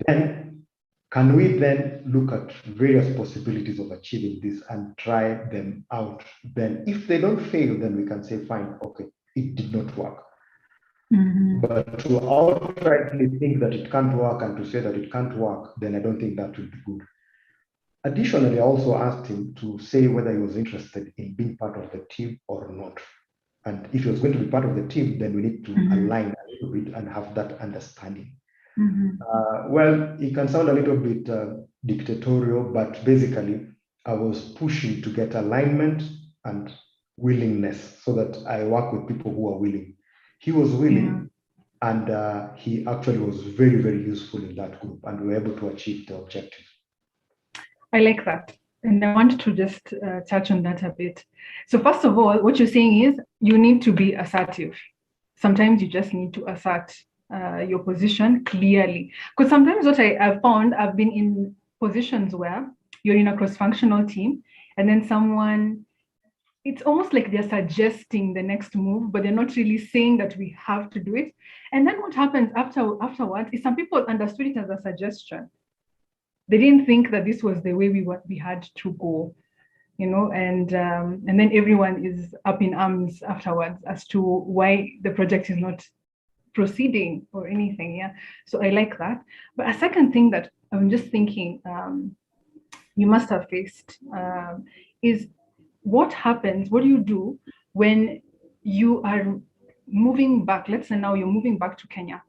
then can we then look at various possibilities of achieving this and try them out? Then if they don't fail, then we can say, fine, okay, it did not work. But to outrightly think that it can't work and to say that it can't work, then I don't think that would be good. Additionally, I also asked him to say whether he was interested in being part of the team or not. And if he was going to be part of the team, then we need to align a little bit and have that understanding. Well, it can sound a little bit dictatorial, but basically I was pushing to get alignment and willingness so that I work with people who are willing. He was willing, and he actually was very, very useful in that group, and we were able to achieve the objective. I like that. And I want to just touch on that a bit. So first of all, what you're saying is you need to be assertive. Sometimes you just need to assert your position clearly. Because sometimes what I've found, I've been in positions where you're in a cross-functional team, and then someone, it's almost like they're suggesting the next move, but they're not really saying that we have to do it. And then what happens afterwards is some people understood it as a suggestion. They didn't think that this was the way we had to go, and then everyone is up in arms afterwards as to why the project is not proceeding or anything. Yeah, so I like that. But a second thing that I'm just thinking you must have faced is what happens. What do you do when you are moving back. Let's say now you're moving back to Kenya.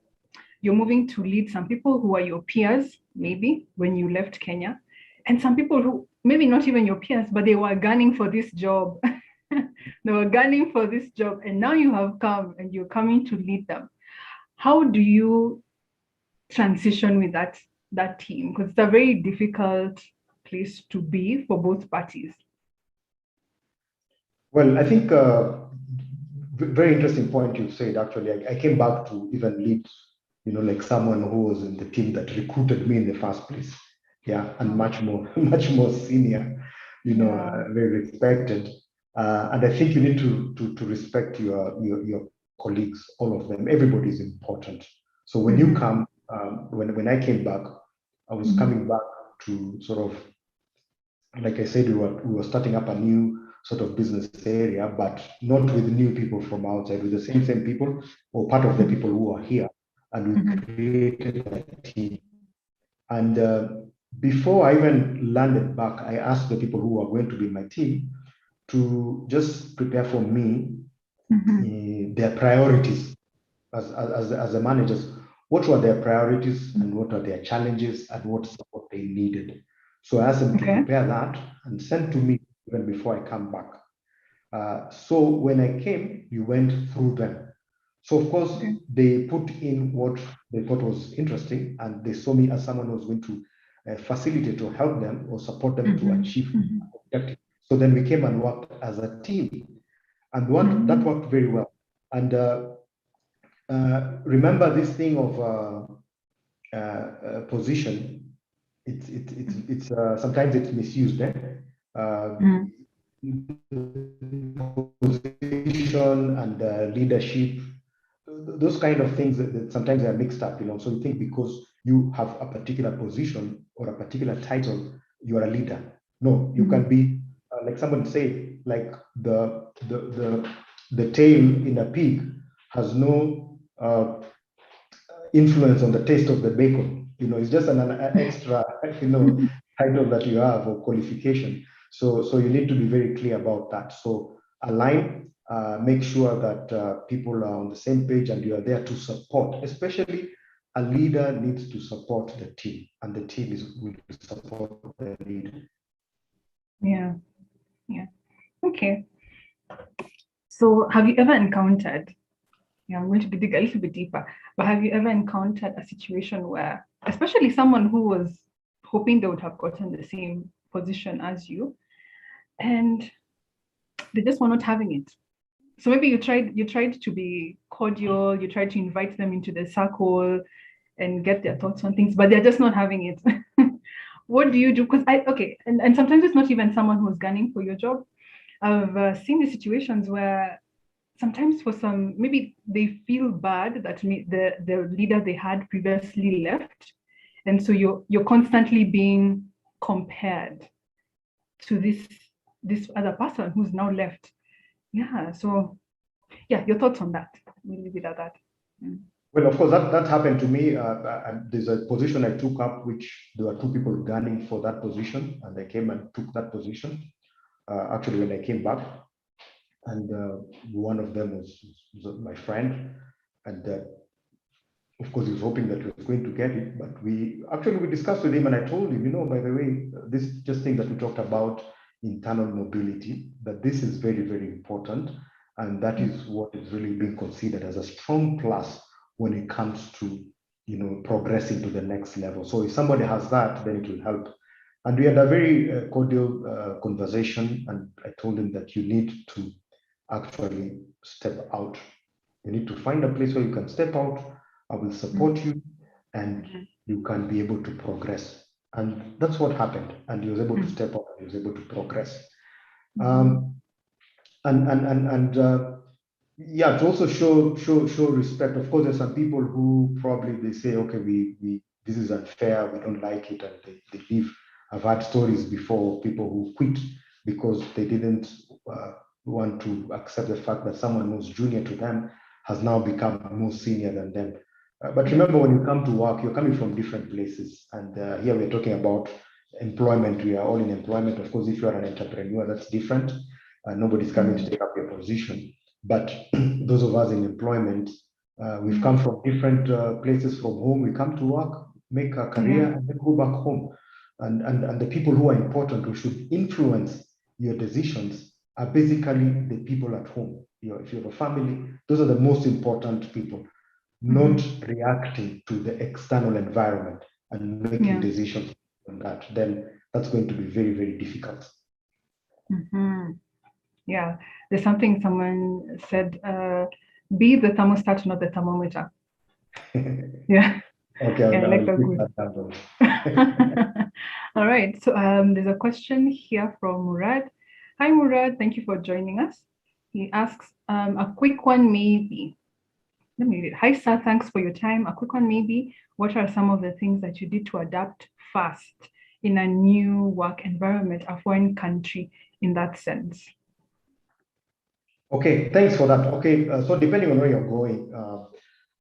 You're moving to lead some people who are your peers, maybe when you left Kenya, and some people who maybe not even your peers, but they were gunning for this job. They were gunning for this job, and now you have come and you're coming to lead them. How do you transition with that team? Because it's a very difficult place to be for both parties. Well, I think very interesting point you said. Actually, I came back to even lead, like someone who was in the team that recruited me in the first place. Yeah, and much more senior, very respected. And I think you need to respect your colleagues, all of them. Everybody is important. So when you come, when I came back, I was coming back to sort of, like I said, we were starting up a new sort of business area, but not with new people from outside, with the same people or part of the people who are here. And we created a team. And before I even landed back, I asked the people who are going to be my team to just prepare for me their priorities as the managers. What were their priorities and what are their challenges and what support they needed? So I asked them to prepare that and send to me even before I come back. So when I came, we went through them. So of course, they put in what they thought was interesting, and they saw me as someone who was going to facilitate or help them or support them to achieve objectives. So then we came and worked as a team, and that worked very well. And remember this thing of position. It's sometimes it's misused. Position and leadership, those kind of things that sometimes they are mixed up. So you think because you have a particular position or a particular title, you are a leader. No, you can be like someone say, like the tail in a pig has no influence on the taste of the bacon. It's just an extra, title that you have or qualification. So you need to be very clear about that. So align, make sure that people are on the same page and you are there to support. Especially a leader needs to support the team, and the team will support the leader. Yeah. Okay. So have you ever encountered, I'm going to dig a little bit deeper, but have you ever encountered a situation where, especially someone who was hoping they would have gotten the same position as you, and they just were not having it? So maybe you tried to be cordial, you tried to invite them into the circle and get their thoughts on things, but they're just not having it. What do you do? Because and sometimes it's not even someone who's gunning for your job. I've seen the situations where sometimes for some, maybe they feel bad that the leader they had previously left, and so you're constantly being compared to this other person who's now left. Yeah. So yeah, your thoughts on that? We'll leave it at that. Well, of course, that happened to me. There's a position I took up, which there were two people gunning for that position, and I came and took that position. Actually, when I came back, and one of them was my friend, and of course, he was hoping that he was going to get it. But we discussed with him, and I told him, by the way, this just thing that we talked about, internal mobility, that this is very, very important, and that is what is really being considered as a strong plus when it comes to progressing to the next level. So if somebody has that, then it will help. And we had a very cordial conversation, and I told him that you need to actually step out. You need to find a place where you can step out. I will support you, and you can be able to progress. And that's what happened. And he was able to step up, and he was able to progress. Yeah, to also show respect. Of course, there's some people who probably they say, okay, we this is unfair, we don't like it, and they leave. I've had stories before, people who quit because they didn't want to accept the fact that someone who's junior to them has now become more senior than them. But remember, when you come to work, you're coming from different places, and here we're talking about employment. We are all in employment. Of course, if you are an entrepreneur, that's different. Nobody's coming to take up your position. But those of us in employment, we've come from different places from home. We come to work, make a career, and then go back home. And the people who are important, who should influence your decisions, are basically the people at home. If you have a family, those are the most important people, not reacting to the external environment and making decisions on that. Then that's going to be very, very difficult. Yeah, there's something someone said, be the thermostat, not the thermometer. Yeah. Okay, I like that. All right, so there's a question here from Murad. Hi, Murad, thank you for joining us. He asks, a quick one maybe. Let me read it. Hi, sir, thanks for your time. A quick one maybe. What are some of the things that you did to adapt fast in a new work environment, a foreign country in that sense? Okay, thanks for that. Okay, so depending on where you're going,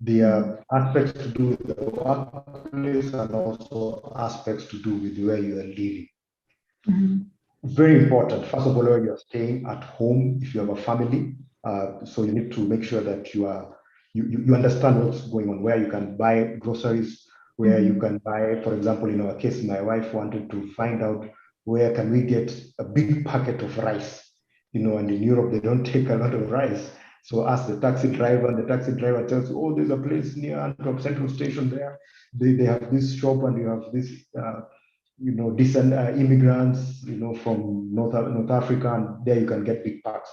the aspects to do with the workplace and also aspects to do with where you are living. Very important. First of all, where you're staying at home, if you have a family, so you need to make sure that you understand what's going on, where you can buy groceries, where you can buy, for example, in our case, my wife wanted to find out where can we get a big packet of rice, and in Europe, they don't take a lot of rice. So ask the taxi driver, and the taxi driver tells you, oh, there's a place near Antwerp Central Station there. They have this shop, and you have this, decent immigrants, from North Africa, and there you can get big packs.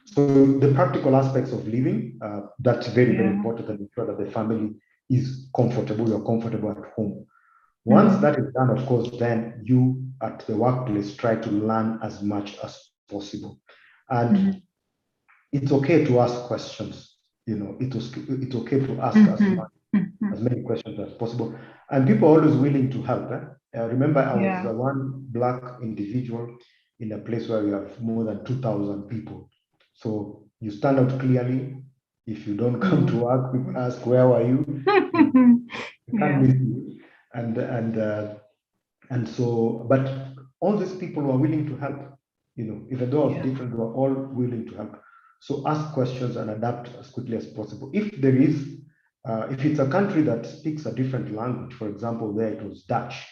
So the practical aspects of living, that's very, very important, and ensure that the family is comfortable, you're comfortable at home. Once that is done, of course, then you at the workplace try to learn as much as possible. And it's okay to ask questions, it's okay to ask as many questions as possible. And people are always willing to help. Remember, I was one Black individual in a place where we have more than 2,000 people. So you stand out clearly. If you don't come to work, people ask, where were you? You can't miss you. And so, but all these people were willing to help. Even though I was different, we were all willing to help. So ask questions and adapt as quickly as possible. If there is, if it's a country that speaks a different language, for example, there it was Dutch,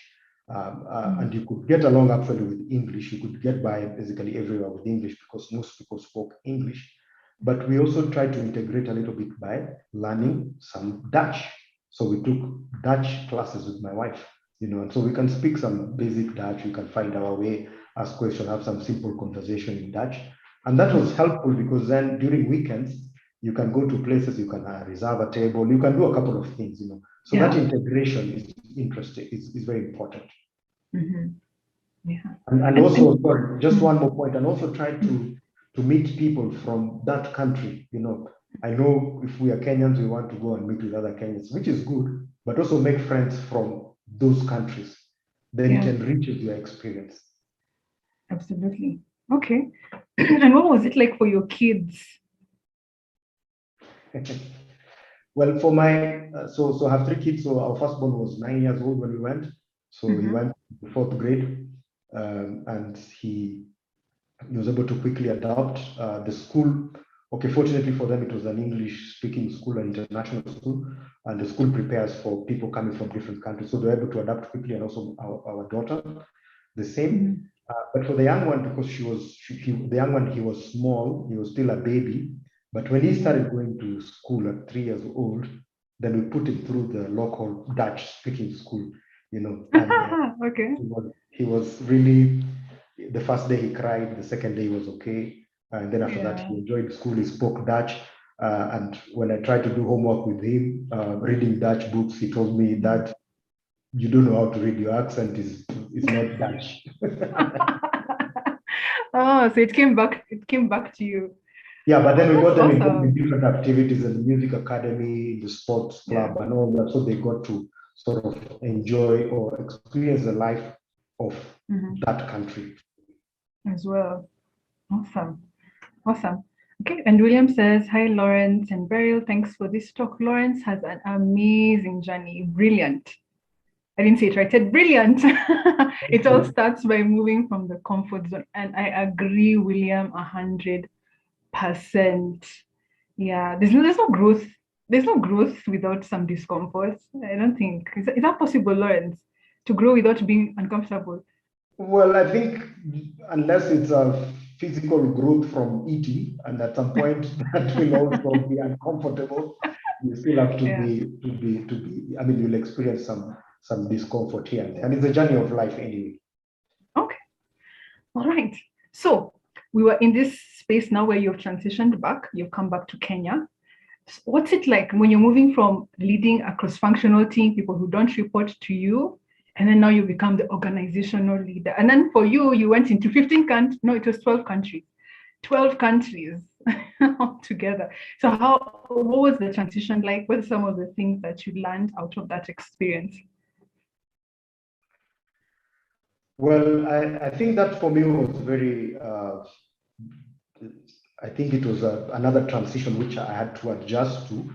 and you could get along actually with English, you could get by basically everywhere with English because most people spoke English. But we also tried to integrate a little bit by learning some Dutch. So we took Dutch classes with my wife, and so we can speak some basic Dutch, we can find our way, ask questions, have some simple conversation in Dutch. And that was helpful because then during weekends, you can go to places, you can reserve a table, you can do a couple of things, So that integration is interesting, is very important. And also, sorry, just one more point, and also try to meet people from that country. I know if we are Kenyans, we want to go and meet with other Kenyans, which is good, but also make friends from those countries. Then it enriches your experience. Absolutely. Okay. And what was it like for your kids? Well, for my, so I have 3 kids. So our firstborn was 9 years old when we went. So he went to 4th grade, and he was able to quickly adapt. The school, okay, fortunately for them, it was an English-speaking school, an international school, and the school prepares for people coming from different countries. So they're able to adapt quickly, and also our daughter, the same. But for the young one, because the young one, he was small, he was still a baby. But when he started going to school at 3 years old, then we put him through the local Dutch-speaking school, And okay. He was really, the first day he cried, the second day he was okay. And then after that, he enjoyed school, he spoke Dutch. And when I tried to do homework with him, reading Dutch books, he told me that you don't know how to read, your accent is not Dutch. Oh, so it came back to you. Yeah, but then we got them involved in different activities in the music academy, the sports club, and all that. So they got to sort of enjoy or experience the life of that country as well. Awesome. Okay, and William says, hi, Lawrence and Beryl. Thanks for this talk. Lawrence has an amazing journey. Brilliant. I didn't say it right. I said brilliant. It all starts by moving from the comfort zone. And I agree, William, 100%. Yeah, there's no growth. There's no growth without some discomfort. I don't think. Is that possible, Lawrence, to grow without being uncomfortable? Well, I think unless it's a physical growth from eating, and at some point that will also be uncomfortable, you still have to Yeah. be. I mean, you'll experience some discomfort here and there, and it's a journey of life anyway. Okay. All right. So we were in this space now where you've transitioned back. You've come back to Kenya. What's it like when you're moving from leading a cross-functional team, people who don't report to you, and then now you become the organizational leader? And then for you, you went into 15 countries. No, it was 12 countries. 12 countries together. So what was the transition like? What are some of the things that you learned out of that experience? Well, I think that for me was very, I think it was another transition which I had to adjust to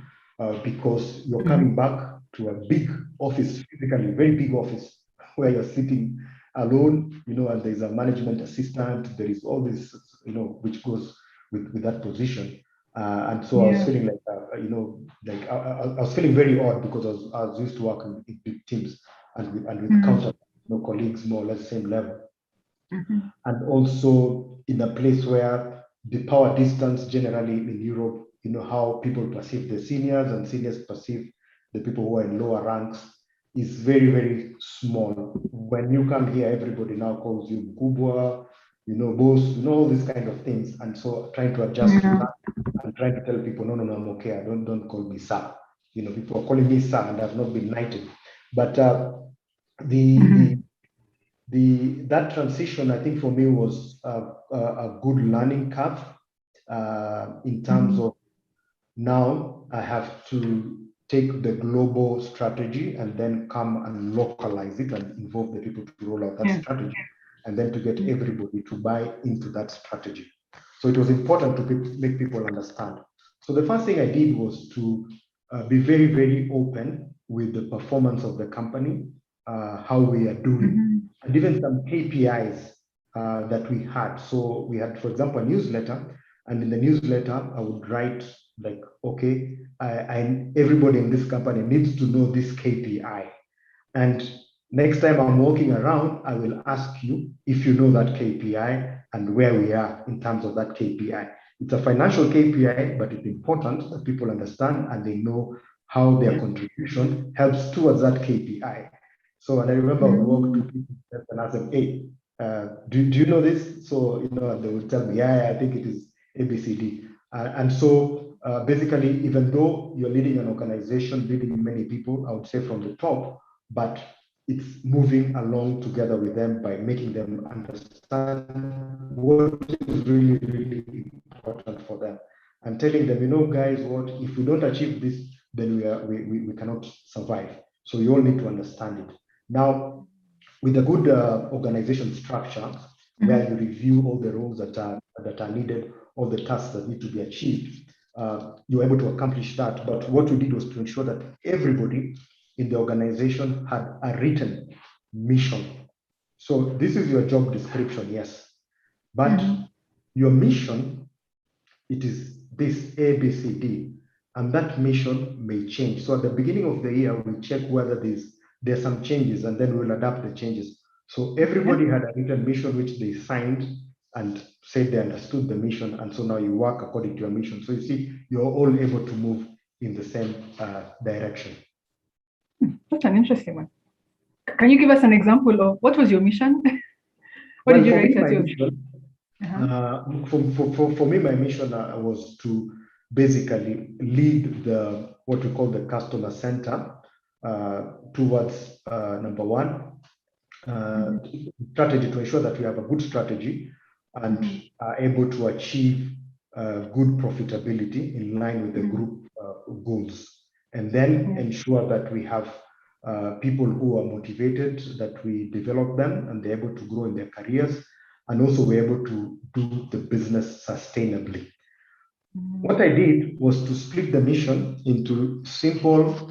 because you're coming back to a big office, physically, very big office where you're sitting alone, and there's a management assistant, there is all this, which goes with that position. And so I was feeling like, I was feeling very odd because I was used to working in big teams and with counter colleagues more or less same level. And also in a place where the power distance generally in Europe, how people perceive the seniors and seniors perceive the people who are in lower ranks is very, very small. When you come here, everybody now calls you Mkubwa, boss, all these kind of things. And so trying to adjust to that and trying to tell people, no, I'm okay. Don't call me sir. People are calling me sir and I've not been knighted. But that transition, I think for me was a good learning curve in terms of now I have to take the global strategy and then come and localize it and involve the people to roll out that strategy and then to get everybody to buy into that strategy. So it was important to make people understand. So the first thing I did was to be very, very open with the performance of the company, how we are doing, and even some KPIs that we had. So we had, for example, a newsletter, and in the newsletter, I would write like, okay, everybody in this company needs to know this KPI. And next time I'm walking around, I will ask you if you know that KPI and where we are in terms of that KPI. It's a financial KPI, but it's important that people understand and they know how their contribution helps towards that KPI. So, and I remember I would walk to people and ask them, hey, do you know this? So, they would tell me, yeah, I think it is ABCD. And so basically, even though you're leading an organization, leading many people, I would say from the top, but it's moving along together with them by making them understand what is really, really important for them. And telling them, guys, what if we don't achieve this, then we cannot survive. So you all need to understand it. Now, with a good organization structure, where you review all the roles that are needed, all the tasks that need to be achieved, you're able to accomplish that. But what we did was to ensure that everybody in the organization had a written mission. So this is your job description, yes. But your mission, it is this A, B, C, D. And that mission may change. So at the beginning of the year, we check whether there's some changes and then we'll adapt the changes. So everybody had a written mission which they signed and said they understood the mission. And so now you work according to your mission. So you see, you're all able to move in the same direction. That's an interesting one. Can you give us an example of what was your mission? What did you write as your mission? For me, my mission was to basically lead what we call the customer center towards number one, strategy, to ensure that we have a good strategy and are able to achieve good profitability in line with the group goals, and then ensure that we have people who are motivated, that we develop them and they're able to grow in their careers, and also we're able to do the business sustainably. What I did was to split the mission into simple,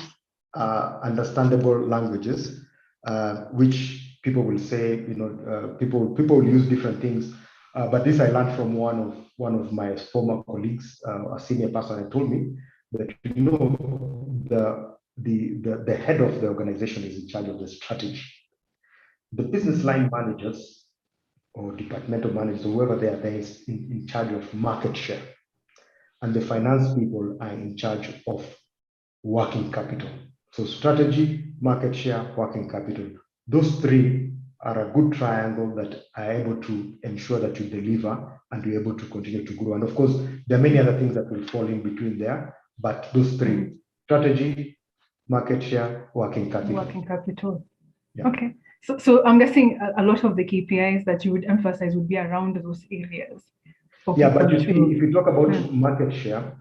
understandable languages, which people will say, people will use different things. But this I learned from one of my former colleagues, a senior person, and told me that the head of the organization is in charge of the strategy. The business line managers or departmental managers, whoever they are, there is in charge of market share, and the finance people are in charge of working capital. So strategy, market share, working capital. Those three are a good triangle that are able to ensure that you deliver and you're able to continue to grow. And of course, there are many other things that will fall in between there, but those three: strategy, market share, working capital. Working capital. Yeah. Okay. So I'm guessing a lot of the KPIs that you would emphasize would be around those areas. Yeah, but you see, if you talk about market share,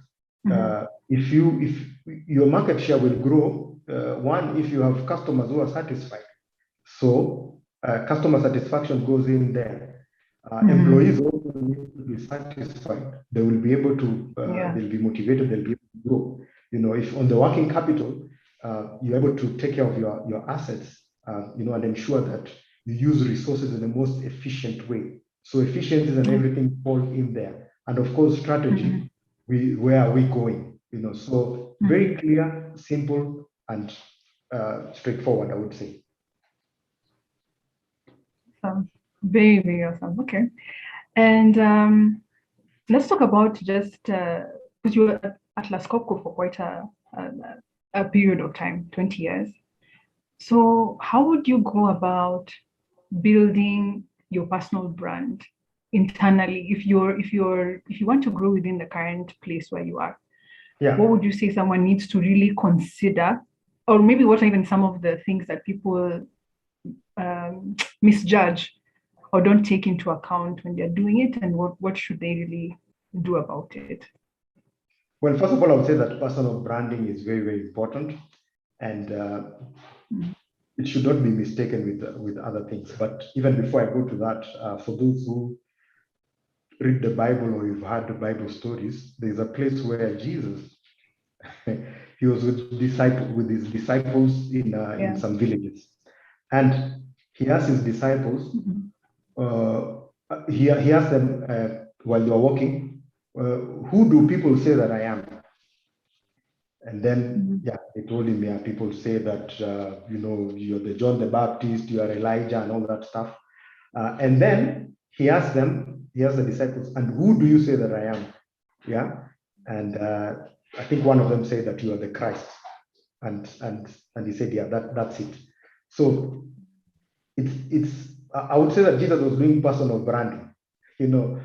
if your market share will grow, one, if you have customers who are satisfied. So customer satisfaction goes in there. Employees also need to be satisfied. They will be able to, they'll be motivated, they'll be able to grow. If on the working capital, you're able to take care of your assets, and ensure that you use resources in the most efficient way. So efficiencies and everything fall in there. And of course, strategy, where are we going? So very clear, simple, and straightforward, I would say. Very, very awesome. Okay. And let's talk about just, because you were at Copco for quite a period of time, 20 years. So how would you go about building your personal brand internally if you want to grow within the current place where you are? Yeah. What would you say someone needs to really consider, or maybe what are even some of the things that people misjudge or don't take into account when they're doing it, and what should they really do about it? Well, first of all, I would say that personal branding is very, very important, and it should not be mistaken with other things. But even before I go to that, for those who read the Bible or you've heard the Bible stories, there's a place where Jesus, he was with his disciples in some villages, and he asked his disciples, he asked them while they were walking, who do people say that I am? And then, they told him, people say that, you're the John the Baptist, you are Elijah and all that stuff. And then he asked the disciples, and who do you say that I am? Yeah. And I think one of them said that you are the Christ. And he said, that's it. So I would say that Jesus was doing personal branding, or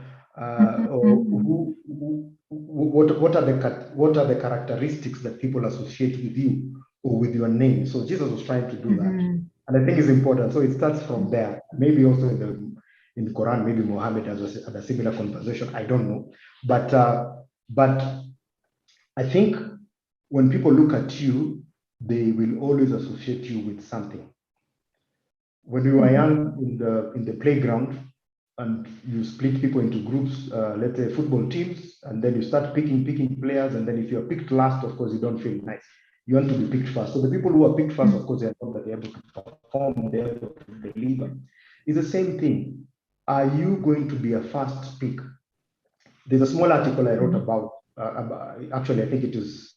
what are the characteristics that people associate with you or with your name. So Jesus was trying to do that, and I think it's important. So it starts from there. Maybe also in the Quran, maybe Muhammad had a similar conversation. I don't know, but I think when people look at you, they will always associate you with something. When we were young in the playground, and you split people into groups, let's say football teams, and then you start picking players, and then if you're picked last, of course, you don't feel nice. You want to be picked first. So the people who are picked first, of course, they are not that they're able to perform, they're able to deliver. It's the same thing. Are you going to be a first pick? There's a small article I wrote about actually, I think it is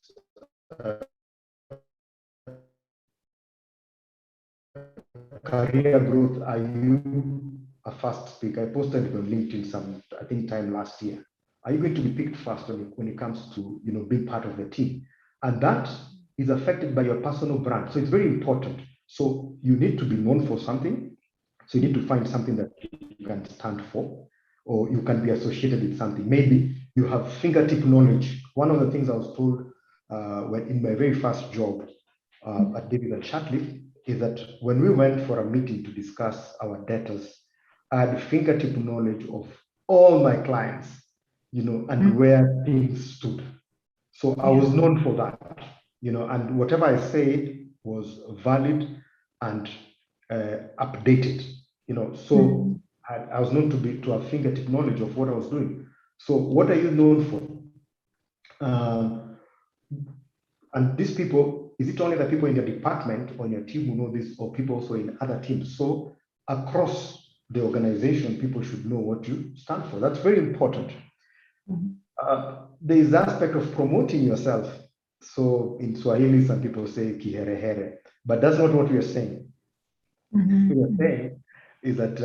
career growth. Are you a first pick? I posted it on LinkedIn I think time last year. Are you going to be picked first when it comes to being part of the team? And that is affected by your personal brand. So it's very important. So you need to be known for something. So you need to find something that you can stand for, or you can be associated with something. Maybe you have fingertip knowledge. One of the things I was told when in my very first job at David Chatliff is that when we went for a meeting to discuss our debtors, I had fingertip knowledge of all my clients, and where things stood. So I was known for that, and whatever I said was valid and updated, So I was known to have fingertip knowledge of what I was doing. So what are you known for? And these people, is it only the people in your department or in your team who know this, or people also in other teams? So across the organization, people should know what you stand for. That's very important. There is the aspect of promoting yourself. So in Swahili, some people say kiherehere, but that's not what we are saying. What we are saying is that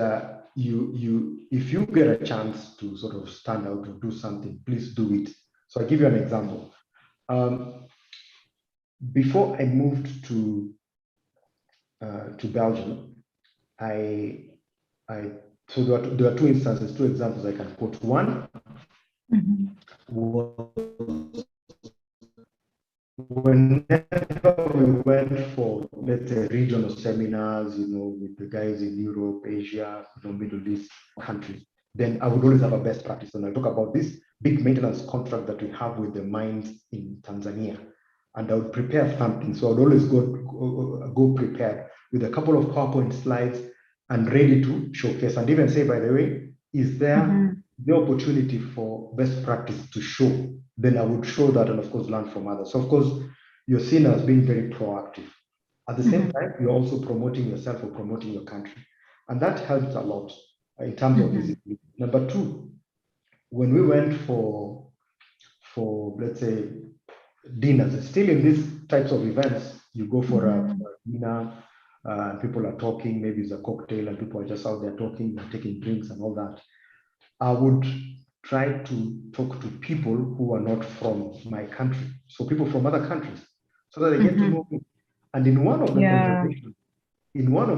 if you get a chance to sort of stand out or do something, please do it. So I give you an example. Before I moved to Belgium, so there are two instances, two examples I can quote. One was whenever we went for, let's say, regional seminars, with the guys in Europe, Asia, Middle East countries, then I would always have a best practice. And I talk about this big maintenance contract that we have with the mines in Tanzania. And I would prepare something. So I would always go prepared with a couple of PowerPoint slides and ready to showcase. And even say, by the way, is there the opportunity for best practice to show? Then I would show that and, of course, learn from others. So, of course, you're seen as being very proactive. At the same time, you're also promoting yourself or promoting your country. And that helps a lot in terms of visibility. Number two, when we went for let's say, dinners, still in these types of events, you go for a dinner, people are talking, maybe it's a cocktail and people are just out there talking, taking drinks and all that. I would try to talk to people who are not from my country, so people from other countries, so that they get to know me. And in one of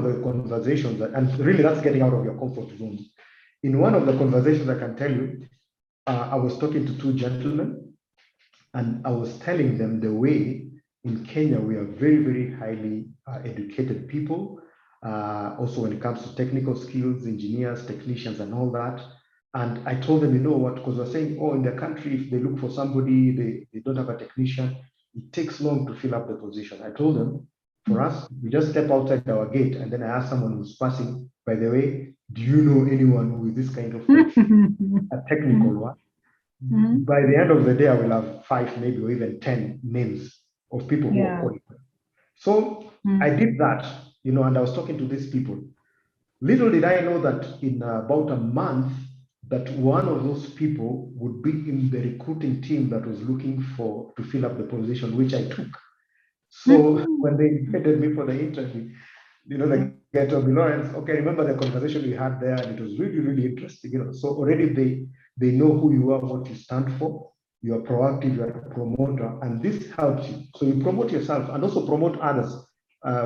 the conversations, and really that's getting out of your comfort zone. In one of the conversations, I can tell you, I was talking to two gentlemen, and I was telling them the way in Kenya we are very, very highly educated people. Also, when it comes to technical skills, engineers, technicians, and all that. And I told them, you know what, because we're saying, in the country, if they look for somebody, they don't have a technician, it takes long to fill up the position. I told them, for us, we just step outside our gate, and then I ask someone who's passing, by the way, do you know anyone with this kind of a technical one? By the end of the day, I will have 5, maybe, or even 10 names of people who are qualified. So I did that, and I was talking to these people. Little did I know that in about a month, that one of those people would be in the recruiting team that was looking to fill up the position, which I took. So when they invited me for the interview, the guy told me, Lawrence, okay, remember the conversation we had there, and it was really, really interesting. So already they know who you are, what you stand for. You are proactive, you are a promoter, and this helps you. So you promote yourself and also promote others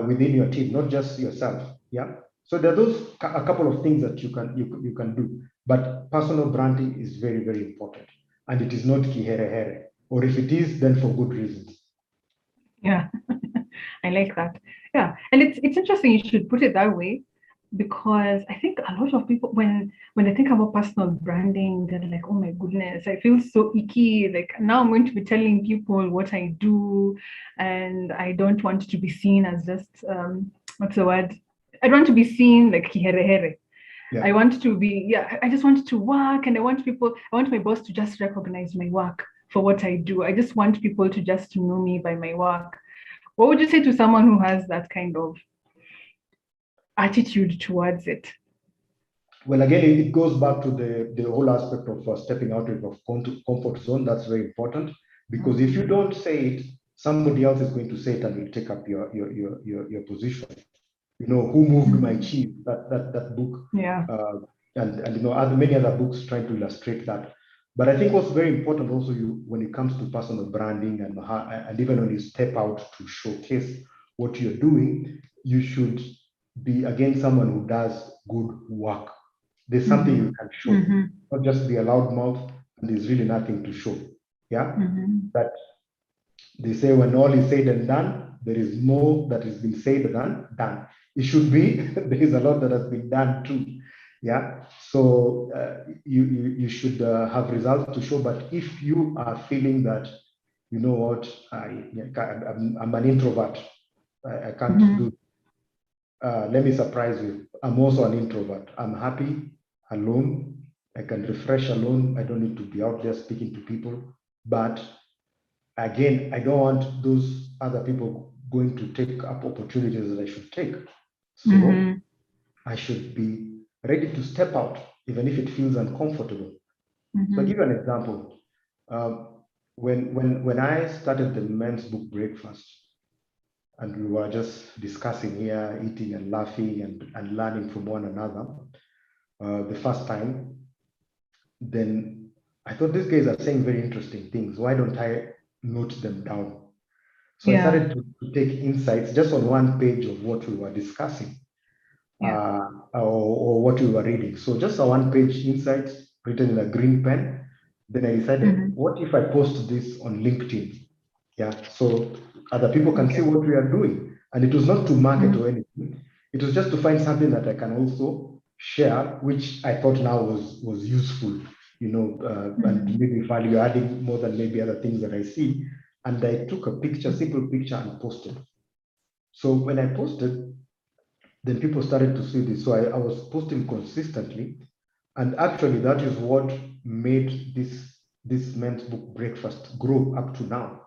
within your team, not just yourself. Yeah. So there are a couple of things that you can do, but personal branding is very, very important, and it is not kiherehere, or if it is, then for good reasons. Yeah, I like that. Yeah, and it's interesting you should put it that way, because I think a lot of people, when they think about personal branding, they're like, oh my goodness, I feel so icky. Like, now I'm going to be telling people what I do, and I don't want to be seen as just what's the word? I don't want to be seen like kiherehere. Yeah. I want to be, I just want to work, and I want my boss to just recognize my work for what I do. I just want people to just know me by my work. What would you say to someone who has that kind of attitude towards it? Well, again, it goes back to the whole aspect of stepping out of comfort zone. That's very important, because if you don't say it, somebody else is going to say it and will take up your position. Who moved my cheese? That book. Yeah. And many other books trying to illustrate that. But I think what's very important also, when it comes to personal branding and even when you step out to showcase what you're doing, you should be, again, someone who does good work. There's something you can show, not just be a loud mouth and there's really nothing to show. Yeah. But they say when all is said and done, there is more that has been said than done. It should be there is a lot that has been done too. Yeah. So you should have results to show. But if you are feeling that, you know what, I'm an introvert, I can't do. Let me surprise you. I'm also an introvert. I'm happy alone. I can refresh alone. I don't need to be out there speaking to people. But again, I don't want those other people going to take up opportunities that I should take. So I should be ready to step out, even if it feels uncomfortable. So I'll give you an example. When I started the men's book breakfast, and we were just discussing here, eating and laughing and learning from one another, the first time, then I thought these guys are saying very interesting things. Why don't I note them down? So I started to take insights just on one page of what we were discussing, or what we were reading. So just a one-page insights written in a green pen. Then I decided, what if I post this on LinkedIn? Yeah, so other people can see what we are doing. And it was not to market or anything. It was just to find something that I can also share, which I thought now was useful, and maybe value adding more than maybe other things that I see. And I took a picture, simple picture, and posted. So when I posted, then people started to see this. So I was posting consistently. And actually, that is what made this men's book breakfast grow up to now.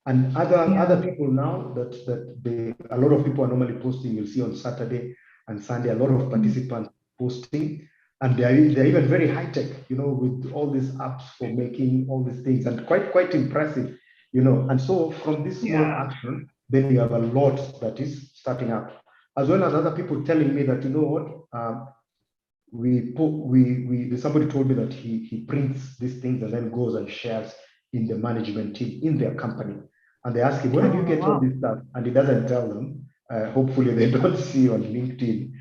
And other people now a lot of people are normally posting. You'll see on Saturday and Sunday a lot of participants posting, and they're even very high tech, with all these apps for making all these things, and quite impressive, And so from this small action, then you have a lot that is starting up, as well as other people telling me that, somebody told me that he prints these things and then goes and shares in the management team in their company. And they ask him, where do you get all this stuff? And he doesn't tell them. Hopefully they don't see on LinkedIn.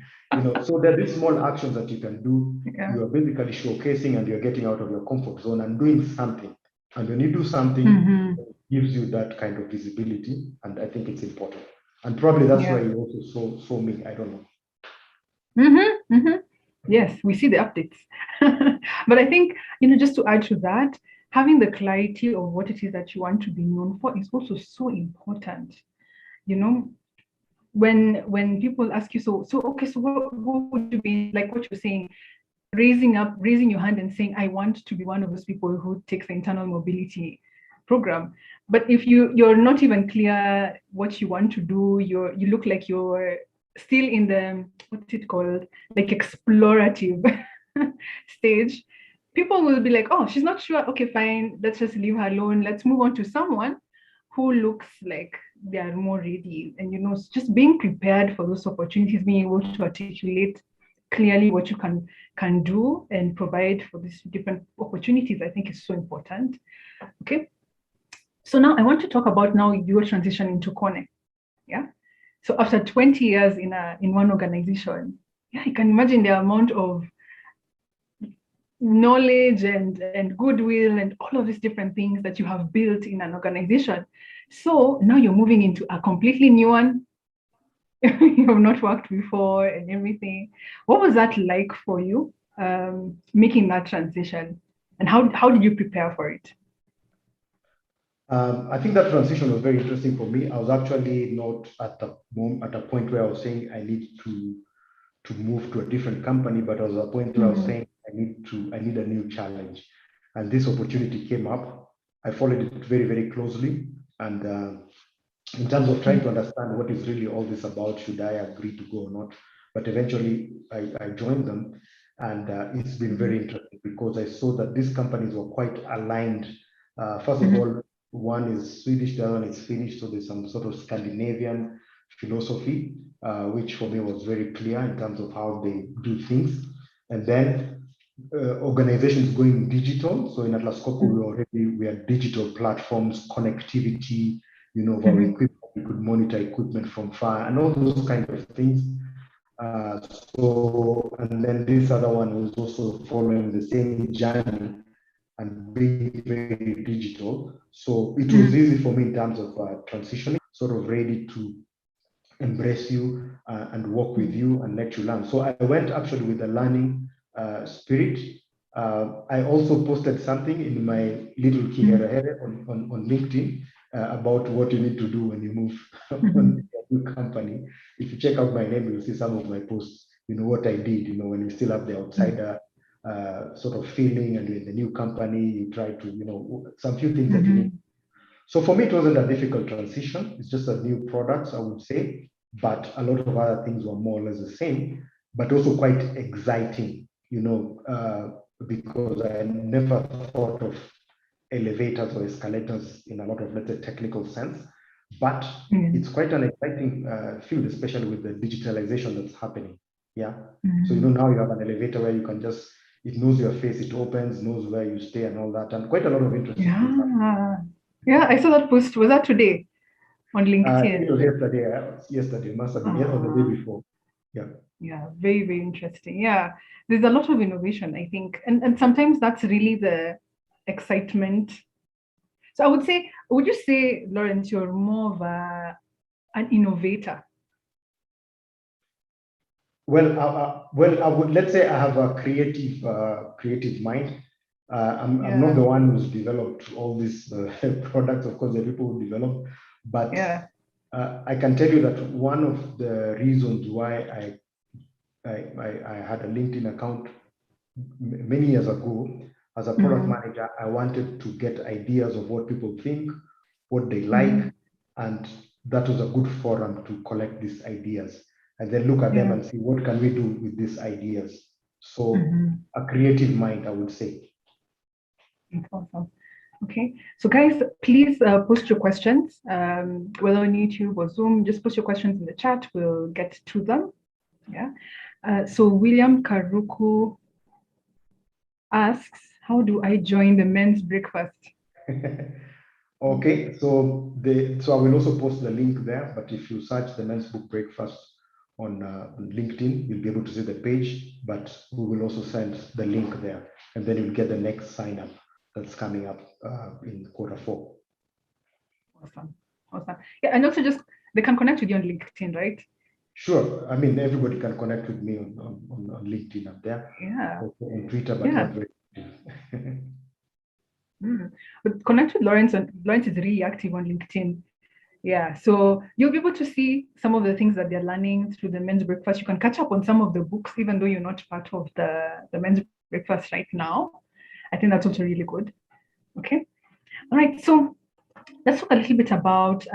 So there are these small actions that you can do. You are basically showcasing, and you're getting out of your comfort zone and doing something. And when you do something, it gives you that kind of visibility. And I think it's important. And probably that's why you also saw me. I don't know. Yes, we see the updates. But I think, just to add to that, having the clarity of what it is that you want to be known for is also so important. When people ask you, so what would you be, like what you're saying, raising your hand and saying, I want to be one of those people who takes the internal mobility program. But if you're not even clear what you want to do, you look like you're still in the, what's it called, like explorative stage, people will be like, oh, she's not sure. Okay, fine, let's just leave her alone. Let's move on to someone who looks like they are more ready. And just being prepared for those opportunities, being able to articulate clearly what you can do and provide for these different opportunities, I think is so important. Okay. So now I want to talk about now your transition into KONE. Yeah. So after 20 years in one organization, you can imagine the amount of knowledge and goodwill and all of these different things that you have built in an organization. So now you're moving into a completely new one. You have not worked before and everything. What was that like for you, making that transition? And how did you prepare for it? I think that transition was very interesting for me. I was actually not at a point where I was saying I need to move to a different company, but I was at a point where I was saying I need a new challenge. And this opportunity came up. I followed it very, very closely. And in terms of trying to understand what is really all this about, should I agree to go or not? But eventually I joined them. And it's been very interesting because I saw that these companies were quite aligned. First of all, one is Swedish, the other one is Finnish. So there's some sort of Scandinavian philosophy, which for me was very clear in terms of how they do things. And then organizations going digital. So in Atlas Copco, we had digital platforms, connectivity, of our equipment. We could monitor equipment from far and all those kind of things. And then this other one was also following the same journey and being very digital. So it was easy for me in terms of transitioning, sort of ready to embrace you and work with you and let you learn. So I went actually with a learning spirit. I also posted something in my little kiherehere on LinkedIn about what you need to do when you move on a new company. If you check out my name, you'll see some of my posts, what I did, when you still have the outsider sort of feeling and you're in the new company, you try to, some few things that you need. So for me, it wasn't a difficult transition. It's just a new product, I would say, but a lot of other things were more or less the same. but also quite exciting, because I never thought of elevators or escalators in a lot of, let's say, technical sense. But it's quite an exciting field, especially with the digitalization that's happening. Yeah. So, now you have an elevator where you can just, it knows your face, it opens, knows where you stay and all that. And quite a lot of interesting things happening. Yeah, I saw that post. Was that today on LinkedIn? It was yesterday, must have been, or the day before. Yeah. Yeah, very, very interesting. Yeah, there's a lot of innovation, I think. And sometimes that's really the excitement. So I would say, would you say, Lawrence, you're more of an innovator? Well, I would, let's say I have a creative mind. I'm not the one who's developed all these products. Of course, the people who develop, but I can tell you that one of the reasons why I had a LinkedIn account many years ago as a product manager, I wanted to get ideas of what people think, what they like, and that was a good forum to collect these ideas and then look at them and see what can we do with these ideas. So a creative mind, I would say. That's awesome. Okay, so guys, please post your questions, whether on YouTube or Zoom. Just post your questions in the chat. We'll get to them. Yeah. So William Karuku asks, how do I join the men's breakfast? Okay, so I will also post the link there, but if you search the men's book breakfast on LinkedIn, you'll be able to see the page, but we will also send the link there, and then you'll get the next sign up that's coming up in Q4. Awesome. Yeah, and also just, they can connect with you on LinkedIn, right? Sure. I mean, everybody can connect with me on LinkedIn up there. Yeah. Also on Twitter, but not very But connect with Lawrence, and Lawrence is really active on LinkedIn. Yeah, so you'll be able to see some of the things that they're learning through the men's breakfast. You can catch up on some of the books, even though you're not part of the men's breakfast right now. I think that's also really good. Okay. All right. So let's talk a little bit about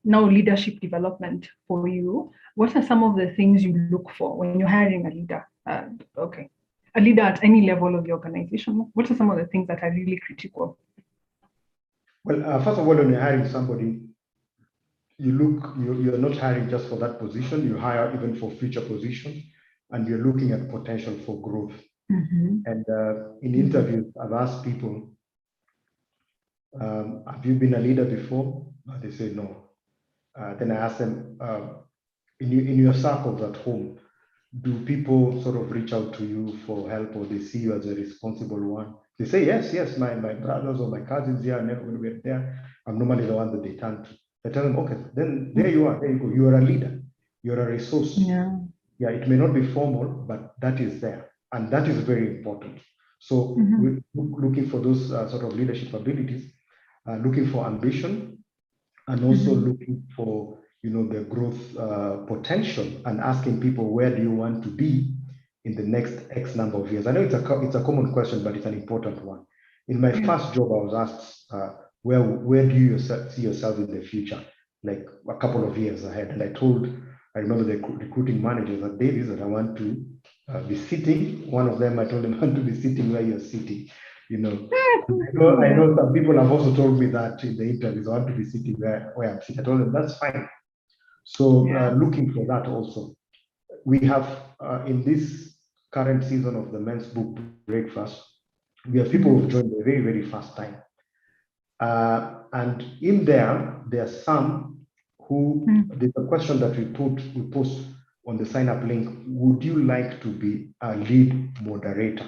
now leadership development for you. What are some of the things you look for when you're hiring a leader? A leader at any level of the organization. What are some of the things that are really critical? Well, first of all, when you're hiring somebody, you're not hiring just for that position, you hire even for future positions, and you're looking at potential for growth. And in interviews, I've asked people, have you been a leader before? They say no. Then I ask them, in your circles at home, do people sort of reach out to you for help, or they see you as a responsible one? They say, yes, my brothers or my cousins here, when we're there, I'm normally the one that they turn to. I tell them, okay, then there you are, there you go. You are a leader, you're a resource. Yeah, it may not be formal, but that is there. And that is very important. So we're looking for those sort of leadership abilities, looking for ambition, and also looking for the growth potential, and asking people, where do you want to be in the next X number of years? I know it's a common question, but it's an important one. In my first job, I was asked, where do you see yourself in the future, like a couple of years ahead? And I remember the recruiting managers at Davis that I want to be sitting. One of them, I told them, I want to be sitting where you're sitting. I know some people have also told me that in the interviews, I want to be sitting where I'm sitting. I told them that's fine. So looking for that also. We have in this current season of the men's book breakfast, we have people who've joined a very, very fast time. And in there are some who, there's a question that we post on the sign up link. Would you like to be a lead moderator?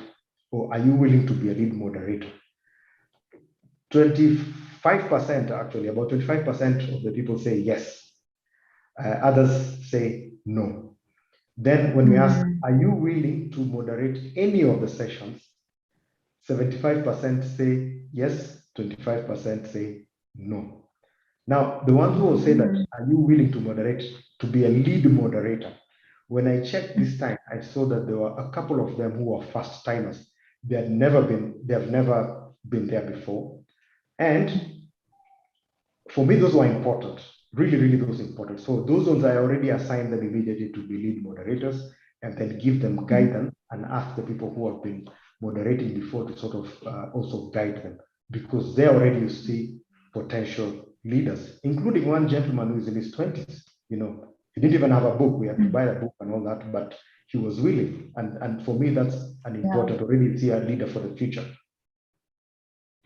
Or are you willing to be a lead moderator? 25%, actually, about 25% of the people say yes. Others say no. Then when we ask, are you willing to moderate any of the sessions? 75% say yes, 25% say no. Now, the ones who will say that, are you willing to moderate, to be a lead moderator? When I checked this time, I saw that there were a couple of them who were first timers. They have never been there before. And for me, those were important, really, really those important. So those ones, I already assigned them immediately to be lead moderators. and then give them guidance and ask the people who have been moderating before to sort of also guide them, because they already, you see, potential leaders, including one gentleman who is in his 20s. You know, he didn't even have a book. We had to buy a book and all that, but he was willing. And for me, that's an important, already see a leader for the future.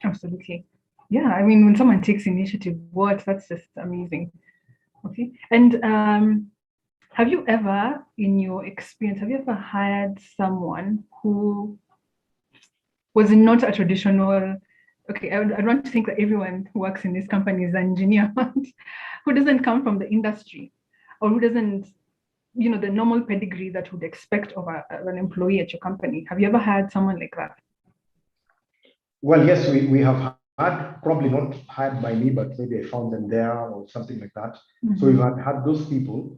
Absolutely. Yeah, I mean, when someone takes initiative, that's just amazing. Okay. And have you ever, in your experience, have you ever hired someone who was not a traditional, okay, I want to think that everyone who works in this company is an engineer, who doesn't come from the industry, or who doesn't, you know, the normal pedigree that would expect of an employee at your company? Have you ever had someone like that? Well, yes, we have had, probably not hired by me, but maybe I found them there or something like that. So we've had those people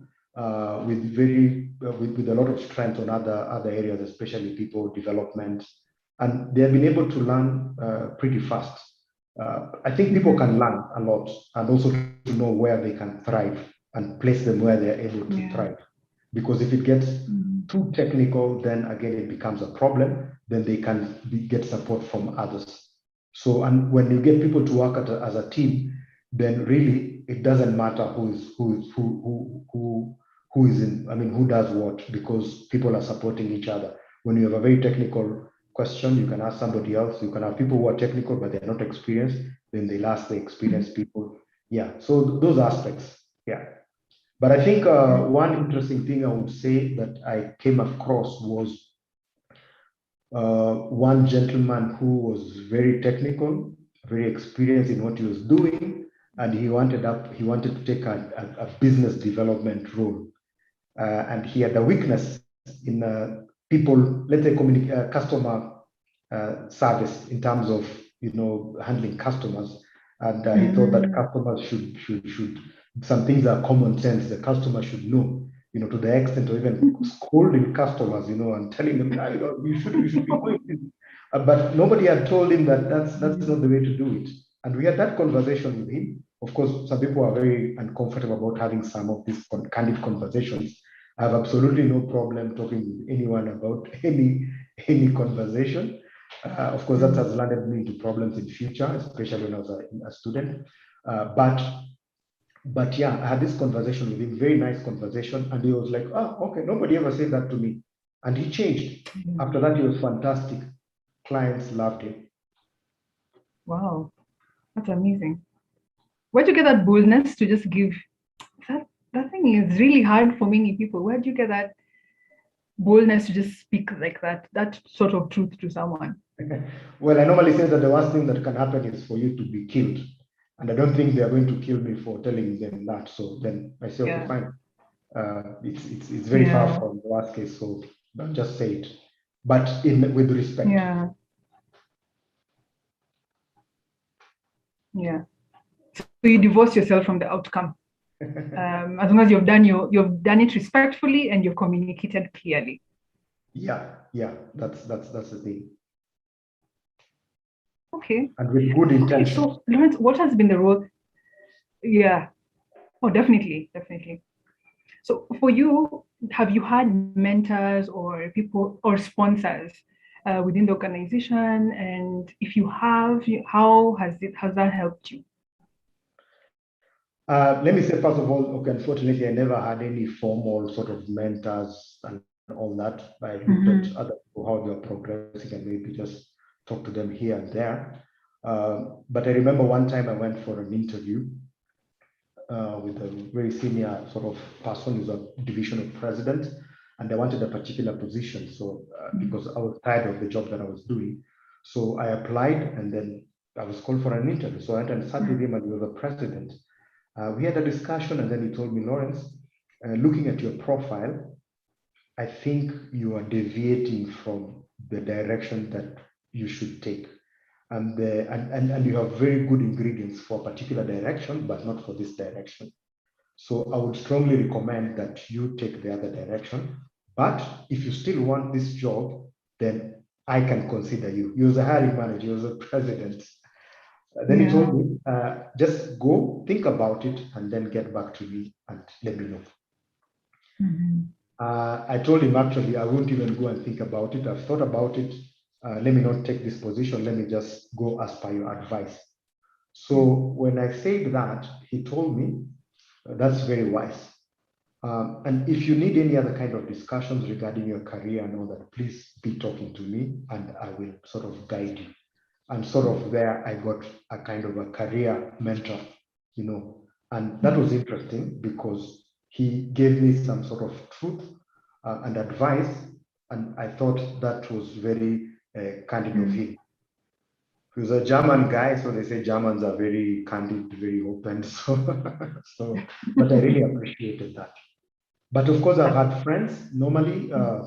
with with a lot of strength on other areas, especially people development, and they have been able to learn pretty fast. I think people can learn a lot, and also to know where they can thrive and place them where they're able to thrive. Because if it gets too technical, then again it becomes a problem. Then they can get support from others. So, and when you get people to work as a team, then really it doesn't matter who is in, I mean, who does what, because people are supporting each other. When you have a very technical question, you can ask somebody else. You can have people who are technical, but they're not experienced. Then they'll ask the experienced people. Yeah, so those aspects, yeah. But I think one interesting thing I would say that I came across was one gentleman who was very technical, very experienced in what he was doing, and he wanted to take a business development role, and he had a weakness in people, let's say, customer service, in terms of, you know, handling customers, and he thought that customers should some things are common sense. The customer should know, you know, to the extent of even scolding customers, you know, and telling them, you should be doing this. But nobody had told him that that's not the way to do it. And we had that conversation with him. Of course, some people are very uncomfortable about having some of these candid conversations. I have absolutely no problem talking with anyone about any conversation. Of course, that has landed me into problems in future, especially when I was a student. But yeah, I had this conversation with him, very nice conversation, and he was like, "Oh, okay, nobody ever said that to me," and he changed. After that, he was fantastic. Clients loved him. Wow, that's amazing. Where'd you get that boldness to just give? That thing is really hard for many people. Where'd you get that boldness to just speak like that sort of truth to someone? Well, I normally say that the worst thing that can happen is for you to be killed. And I don't think they are going to kill me for telling them that. So then I say, okay, fine. It's very far from the worst case, so don't just say it. But with respect. Yeah. Yeah. So you divorce yourself from the outcome. As long as you've done it respectfully and you've communicated clearly. Yeah, that's the thing. Okay. And with good intention. Okay, so Lawrence, what has been the role? Yeah. Oh, definitely. So for you, have you had mentors or people or sponsors within the organization? And if you have, how has that helped you? Let me say, first of all, okay, unfortunately, I never had any formal sort of mentors and all that. I looked at other people, how they're progressing, and maybe just talk to them here and there. But I remember one time I went for an interview with a very senior sort of person who's a divisional president, and they wanted a particular position. So because I was tired of the job that I was doing, so I applied, and then I was called for an interview. So I went and sat with him, and he was the president. We had a discussion, and then he told me, "Lawrence, looking at your profile, I think you are deviating from the direction that you should take. And you have very good ingredients for a particular direction, but not for this direction. So I would strongly recommend that you take the other direction. But if you still want this job, then I can consider you." He was a hiring manager, he was a president. Then he told me, just go, think about it, and then get back to me and let me know. I told him, actually, I won't even go and think about it. I've thought about it. Let me not take this position. Let me just go as per your advice. So when I said that, he told me, that's very wise. And if you need any other kind of discussions regarding your career and all that, please be talking to me and I will sort of guide you. And sort of there, I got a kind of a career mentor, and that was interesting because he gave me some sort of truth and advice. And I thought that was very candid of him. He was a German guy, so they say Germans are very candid, very open. So, but I really appreciated that. But of course, I've had friends. Normally, I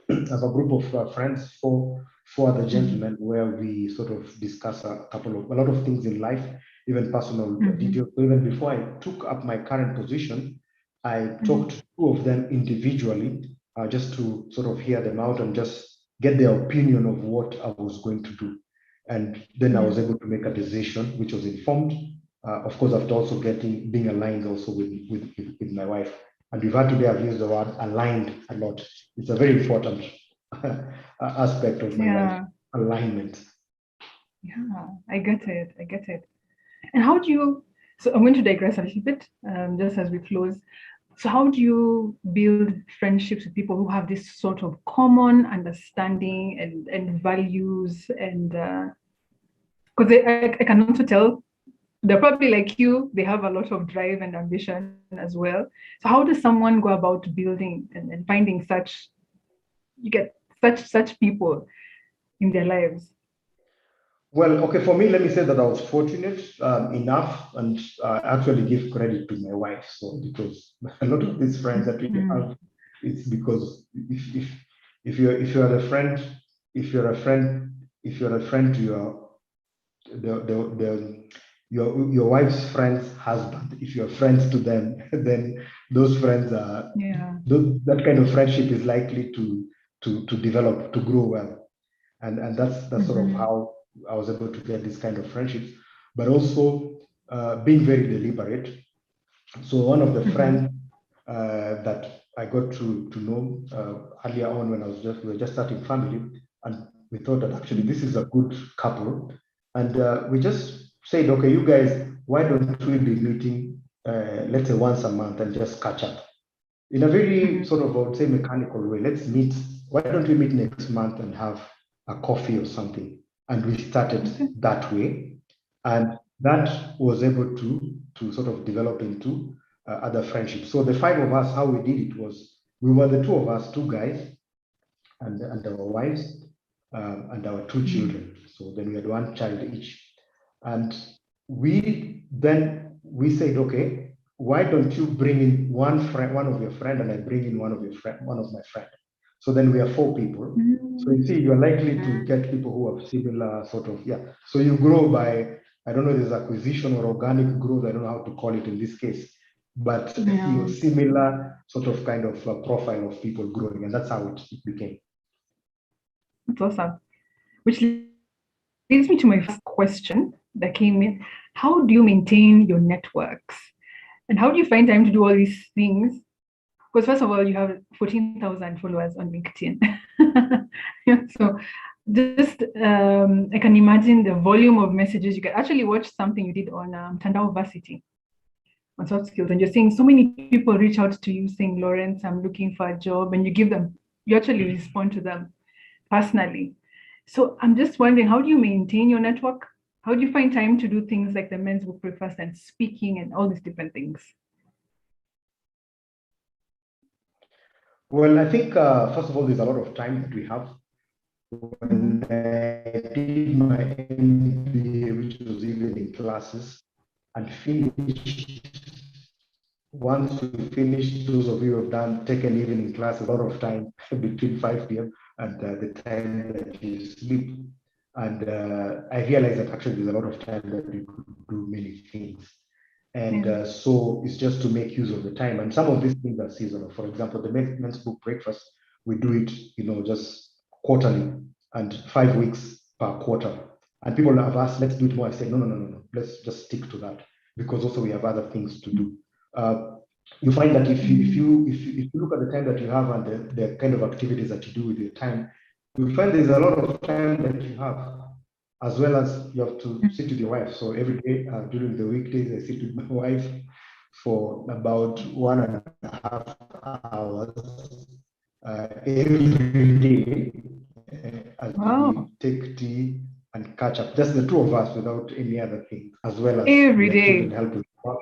have a group of friends, four other gentlemen, where we sort of discuss a lot of things in life, even personal details. So even before I took up my current position, I talked to two of them individually, just to sort of hear them out and just get their opinion of what I was going to do. And then I was able to make a decision, which was informed, of course, after also being aligned also with my wife. And we've had today, I've used the word aligned a lot. It's a very important aspect of my life, alignment. Yeah, I get it. I get it. And how do you, so I'm going to digress a little bit, just as we close. So how do you build friendships with people who have this sort of common understanding and values? And because I can also tell they're probably like you, they have a lot of drive and ambition as well. So how does someone go about building and finding such people in their lives? Well, okay, for me, let me say that I was fortunate enough, and actually give credit to my wife. So because a lot of these friends that we have, it's because if you're a friend, if you're a friend to your wife's friend's husband, if you're friends to them, then those friends are that kind of friendship is likely to develop, to grow well, and that's sort of how I was able to get this kind of friendships, but also being very deliberate. So one of the friends that I got to know earlier on when we were just starting family, and we thought that actually this is a good couple, and we just said, okay, you guys, why don't we be meeting, let's say once a month, and just catch up in a very sort of, I would say, mechanical way. Let's meet. Why don't we meet next month and have a coffee or something? And we started that way, and that was able to sort of develop into other friendships. So the five of us, how we did it was, we were the two of us, two guys, and our wives, and our two children. So then we had one child each, and we said, okay, why don't you bring in one of your friend, and I bring in one of my friend. So then we are four people. So you see, you're likely to get people who have similar sort of, So you grow by, I don't know if it's acquisition or organic growth, I don't know how to call it in this case, but your similar sort of kind of profile of people growing, and that's how it became. That's awesome. Which leads me to my first question that came in. How do you maintain your networks? And how do you find time to do all these things? Because first of all, you have 14,000 followers on LinkedIn. So just, I can imagine the volume of messages. You can actually watch something you did on Tandao Varsity on soft skills, and you're seeing so many people reach out to you saying, Lawrence, I'm looking for a job, and you actually respond to them personally. So I'm just wondering, how do you maintain your network? How do you find time to do things like the men's book breakfast and speaking and all these different things? Well, I think, first of all, there's a lot of time that we have. When I did my MBA, which was evening classes, and once we finished, those of you who have taken evening classes, a lot of time between 5 p.m. and the time that you sleep. And I realized that actually there's a lot of time that we could do many things. And so it's just to make use of the time. And some of these things are seasonal. For example, the men's book breakfast, we do it, just quarterly and 5 weeks per quarter. And people have asked, let's do it more. I said, no. Let's just stick to that, because also we have other things to do. you find that if you look at the time that you have and the kind of activities that you do with your time, you find there's a lot of time that you have, as well as you have to sit with your wife. So every day during the weekdays, I sit with my wife for about 1.5 hours every day as we take tea and catch up, just the two of us without any other thing, as well as every day. children help with work.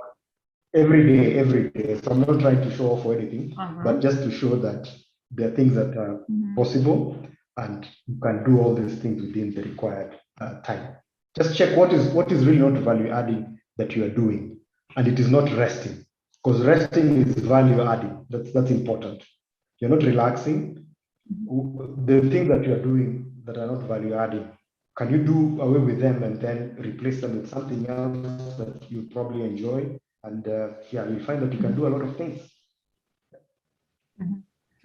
Every day. So I'm not trying to show off or anything, but just to show that there are things that are possible and you can do all these things within the required time. Just check what is really not value adding that you are doing, and it is not resting, because resting is value adding. That's important. You're not relaxing. The things that you are doing that are not value adding, can you do away with them and then replace them with something else that you probably enjoy? And yeah, you'll find that you can do a lot of things. So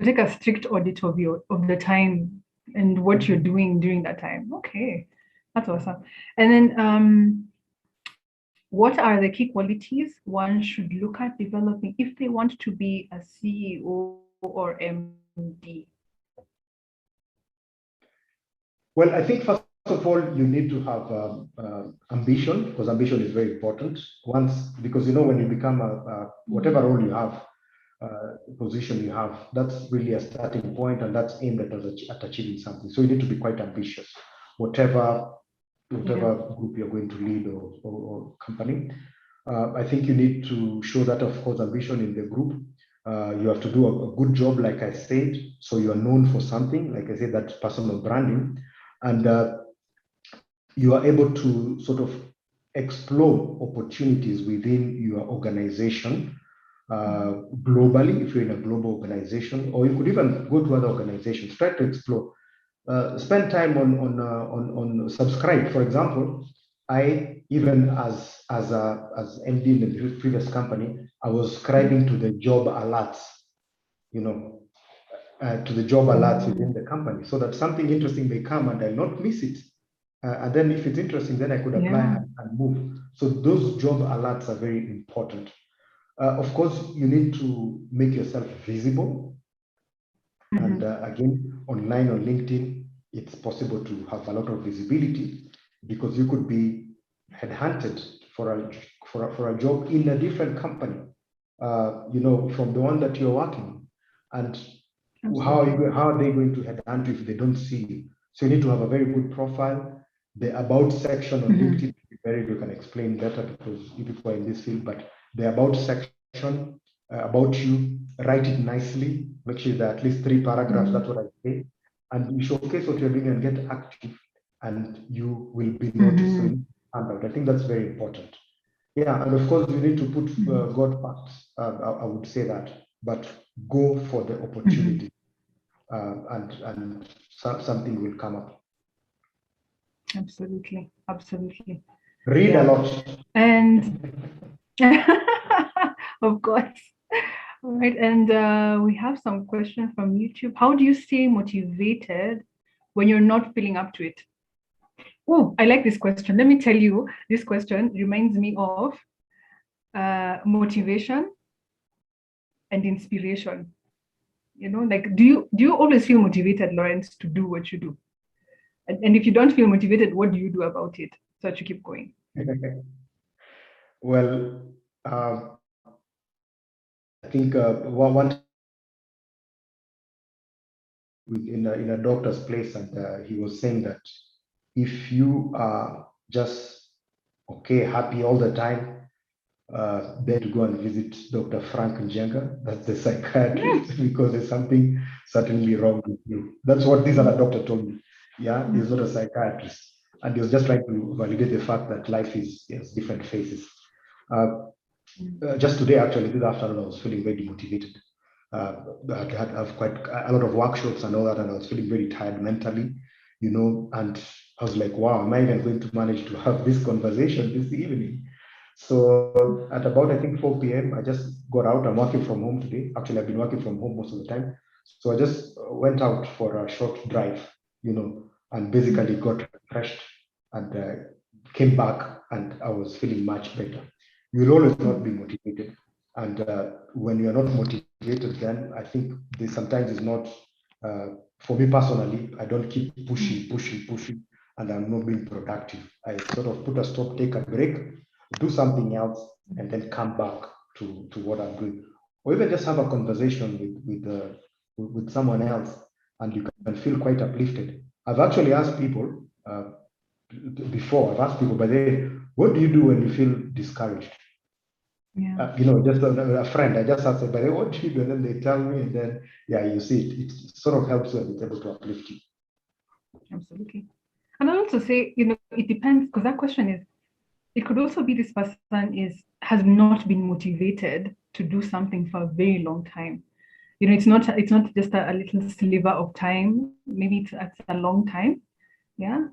take a strict audit of the time and what you're doing during that time. Okay, that's awesome. And then what are the key qualities one should look at developing if they want to be a CEO or MD? Well, I think first of all, you need to have ambition, because ambition is very important. Because when you become whatever role you have, position you have, that's really a starting point, and that's aimed at achieving something. So you need to be quite ambitious, whatever group you're going to lead or company. I think you need to show that, of course, ambition in the group. You have to do a good job, like I said, so you are known for something, like I said, that personal branding, and you are able to sort of explore opportunities within your organization globally, if you're in a global organization, or you could even go to other organizations, try to explore. Spend time on subscribe. For example, I, even as MD in the previous company, I was subscribing to the job alerts, to the job alerts within the company, so that something interesting may come and I'll not miss it. And then if it's interesting, then I could apply and move. So those job alerts are very important. Of course, you need to make yourself visible. And again, online on LinkedIn, it's possible to have a lot of visibility, because you could be headhunted for a job in a different company, from the one that you're working. And how are they going to headhunt you if they don't see you? So you need to have a very good profile. The about section on LinkedIn, you can explain better, because you people are in this field, but the about section about you, write it nicely, make sure there are at least 3 paragraphs, that's what I say, and you showcase what you're doing and get active, and you will be noticed. So I think that's very important. Yeah, and of course you need to put God first. I would say that, but go for the opportunity, and something will come up. Absolutely. Read a lot. And of course. All right. And we have some questions from YouTube. How do you stay motivated when you're not feeling up to it? Oh, I like this question. Let me tell you, this question reminds me of motivation and inspiration. Like, do you always feel motivated, Lawrence, to do what you do? And if you don't feel motivated, what do you do about it so that you keep going? Well, I think one in a doctor's place, and he was saying that if you are just happy all the time, then to go and visit Dr. Frank Njenga, that's the psychiatrist, because there's something certainly wrong with you. That's what this other doctor told me. Yeah, he's not a psychiatrist, and he was just trying to validate the fact that life has different phases. Just today, actually, this afternoon, I was feeling very demotivated. I had quite a lot of workshops and all that, and I was feeling very tired mentally, and I was like, wow, am I even going to manage to have this conversation this evening? So at about, I think, 4 p.m., I just got out. I'm working from home today. Actually, I've been working from home most of the time. So I just went out for a short drive, and basically got refreshed, and came back, and I was feeling much better. You'll always not be motivated. And when you're not motivated, then I think this sometimes is not, for me personally, I don't keep pushing, and I'm not being productive. I sort of put a stop, take a break, do something else, and then come back to what I'm doing. Or even just have a conversation with someone else, and you can feel quite uplifted. I've actually asked people before, by the way, what do you do when you feel discouraged? Yeah. Just a friend, I just asked, by the way, what do you do? And then they tell me, and then, yeah, you see it sort of helps you, and it's able to uplift you. Absolutely. And I'll also say, it depends, because that question is, it could also be this person has not been motivated to do something for a very long time. It's not just a little sliver of time. Maybe it's a long time. Yeah.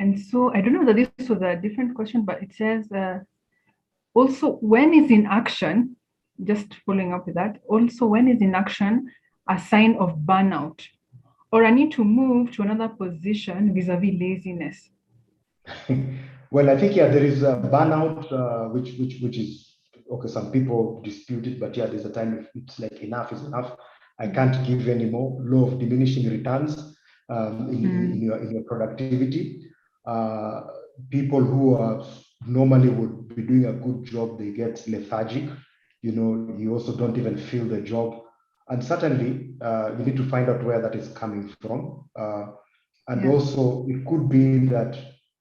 And so I don't know that this was a different question, but it says also, when is inaction, just following up with that, also when is inaction a sign of burnout or I need to move to another position vis-a-vis laziness? Well, I think, yeah, there is a burnout, which is, okay, some people dispute it, but yeah, there's a time it's like enough is enough. I can't give anymore. Law of diminishing returns in your productivity. People who are normally would be doing a good job, they get lethargic. You also don't even feel the job. And certainly, you need to find out where that is coming from. Also, it could be that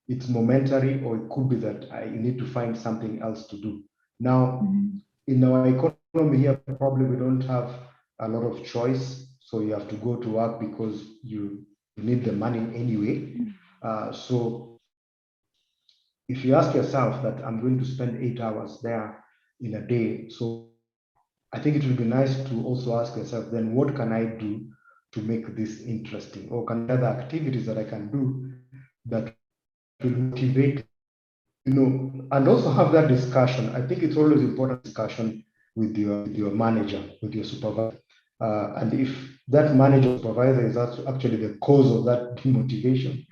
it's momentary, or it could be that you need to find something else to do. Now, in our economy here, probably we don't have a lot of choice. So you have to go to work because you need the money anyway. So if you ask yourself that I'm going to spend 8 hours there in a day, so I think it would be nice to also ask yourself, then what can I do to make this interesting? Or can other activities that I can do that will motivate, and also have that discussion. I think it's always important discussion with your manager, with your supervisor. And if that manager or supervisor is actually the cause of that demotivation,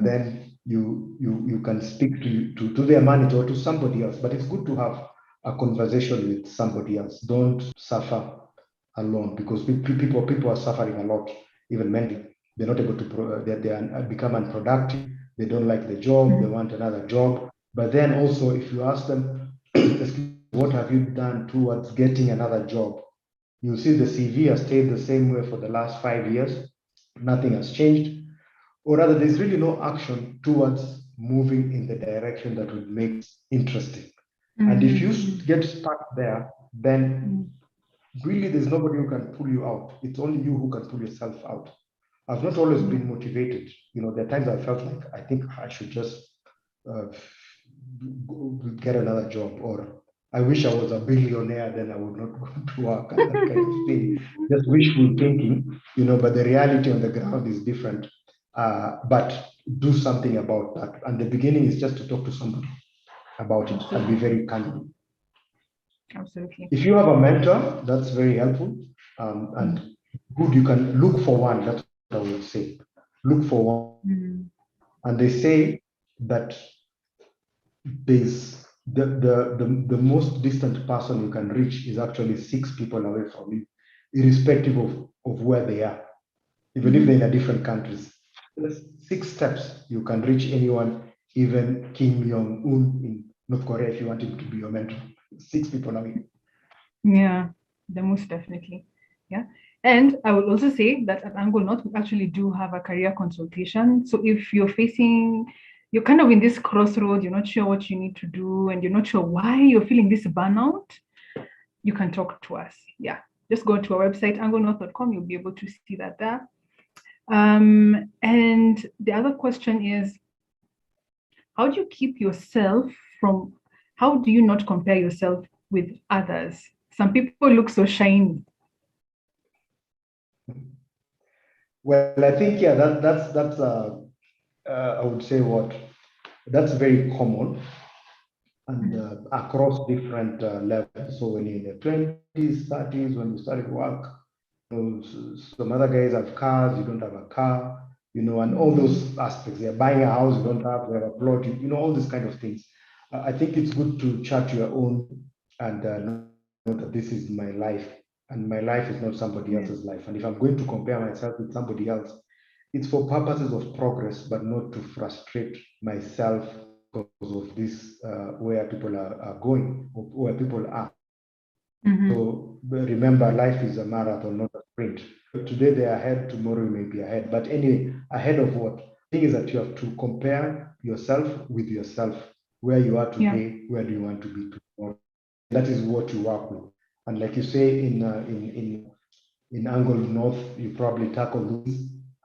then you can speak to their manager or to somebody else. But it's good to have a conversation with somebody else. Don't suffer alone, because people are suffering a lot, even mentally. They're not able to, they become unproductive. They don't like the job. They want another job. But then also, if you ask them, what have you done towards getting another job? You see the CV has stayed the same way for the last 5 years. Nothing has changed. Or rather, there's really no action towards moving in the direction that would make it interesting. And if you get stuck there, then really there's nobody who can pull you out. It's only you who can pull yourself out. I've not always been motivated. There are times I felt like I think I should just get another job, or I wish I was a billionaire, then I would not go to work, and that kind of thing. Just wishful thinking, but the reality on the ground is different. But do something about that. And the beginning is just to talk to somebody about it and be very candid. Absolutely. If you have a mentor, that's very helpful. And good, you can look for one. That's what I would say. Look for one. And they say that there's the most distant person you can reach is actually 6 people away from you, irrespective of where they are, even if they're in a different countries. There's 6 steps you can reach anyone, even Kim Jong-un in North Korea, if you want him to be your mentor. 6 people away. Yeah, the most definitely. Yeah. And I would also say that at Angonaut, we actually do have a career consultation. So if you're kind of in this crossroads, you're not sure what you need to do, and you're not sure why you're feeling this burnout, you can talk to us. Yeah. Just go to our website, angonorth.com. You'll be able to see that there. And the other question is, how do you not compare yourself with others? Some people look so shiny. Well, I think, yeah, that's I would say that's very common, and across different levels. So when you're in the 20s, 30s, when you started work, some other guys have cars, you don't have a car, and all those aspects. They're buying a house, you don't have, they have a plot, all these kind of things. I think it's good to chart your own and know that this is my life, and my life is not somebody else's life. And if I'm going to compare myself with somebody else, it's for purposes of progress, but not to frustrate myself because of this, where people are going, or where people are. So remember, life is a marathon, not a sprint. Today they are ahead, tomorrow you may be ahead. But anyway, ahead of what? The thing is that you have to compare yourself with yourself. Where you are today, where do you want to be tomorrow? That is what you work with. And like you say, in Angle North, you probably tackle those.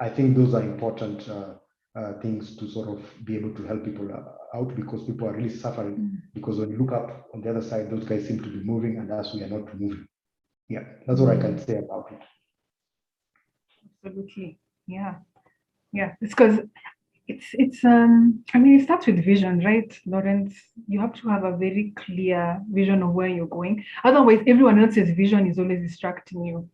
I think those are important things to sort of be able to help people out, because people are really suffering. Because when you look up on the other side, those guys seem to be moving, and us, we are not moving. Yeah, that's what I can say about it. Absolutely. Yeah. It's because I mean, it starts with vision, right, Lawrence? You have to have a very clear vision of where you're going. Otherwise, everyone else's vision is always distracting you.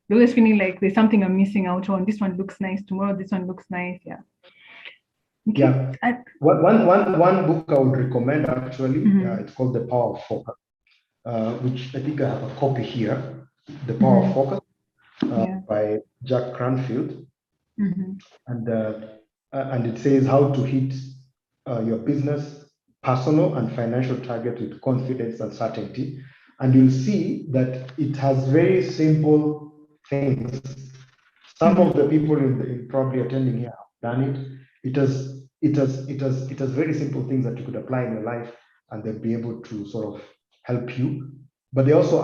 You're always feeling like there's something I'm missing out on. This one looks nice. Tomorrow, this one looks nice. Yeah. Okay. Yeah. One book I would recommend, actually, it's called The Power of Focus, which I think I have a copy here. The Power of Focus by Jack Cranfield. And it says how to hit your business, personal, and financial target with confidence and certainty. And you'll see that it has very simple things. Some of the people in probably attending here have done it. It has very simple things that you could apply in your life, and they'll be able to sort of help you. But there are also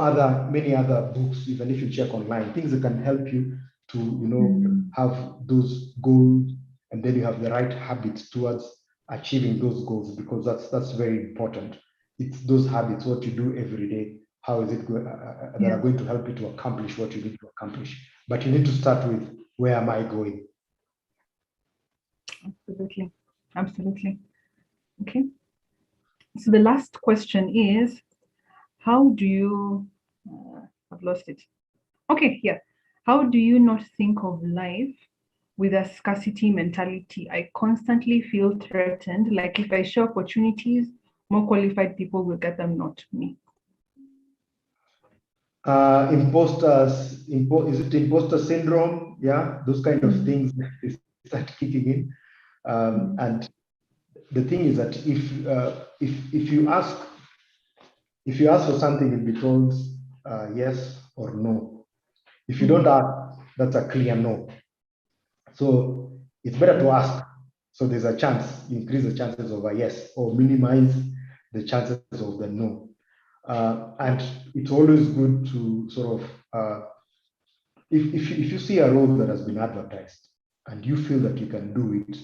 many other books, even if you check online, things that can help you to have those goals, and then you have the right habits towards achieving those goals, because that's very important. It's those habits, what you do every day, how is it going, that are going to help you to accomplish what you need to accomplish. But you need to start with, where am I going? Absolutely. Okay. So the last question is, how do you, I've lost it. Okay, yeah. How do you not think of life with a scarcity mentality? I constantly feel threatened. Like if I share opportunities, more qualified people will get them, not me. Is it imposter syndrome? Yeah, those kind of things start kicking in. And the thing is that if you ask for something, you'll be told yes or no. If you don't ask, that's a clear no. So it's better to ask. So there's a chance, increase the chances of a yes, or minimize the chances of the no. And it's always good to sort of, if you see a role that has been advertised and you feel that you can do it,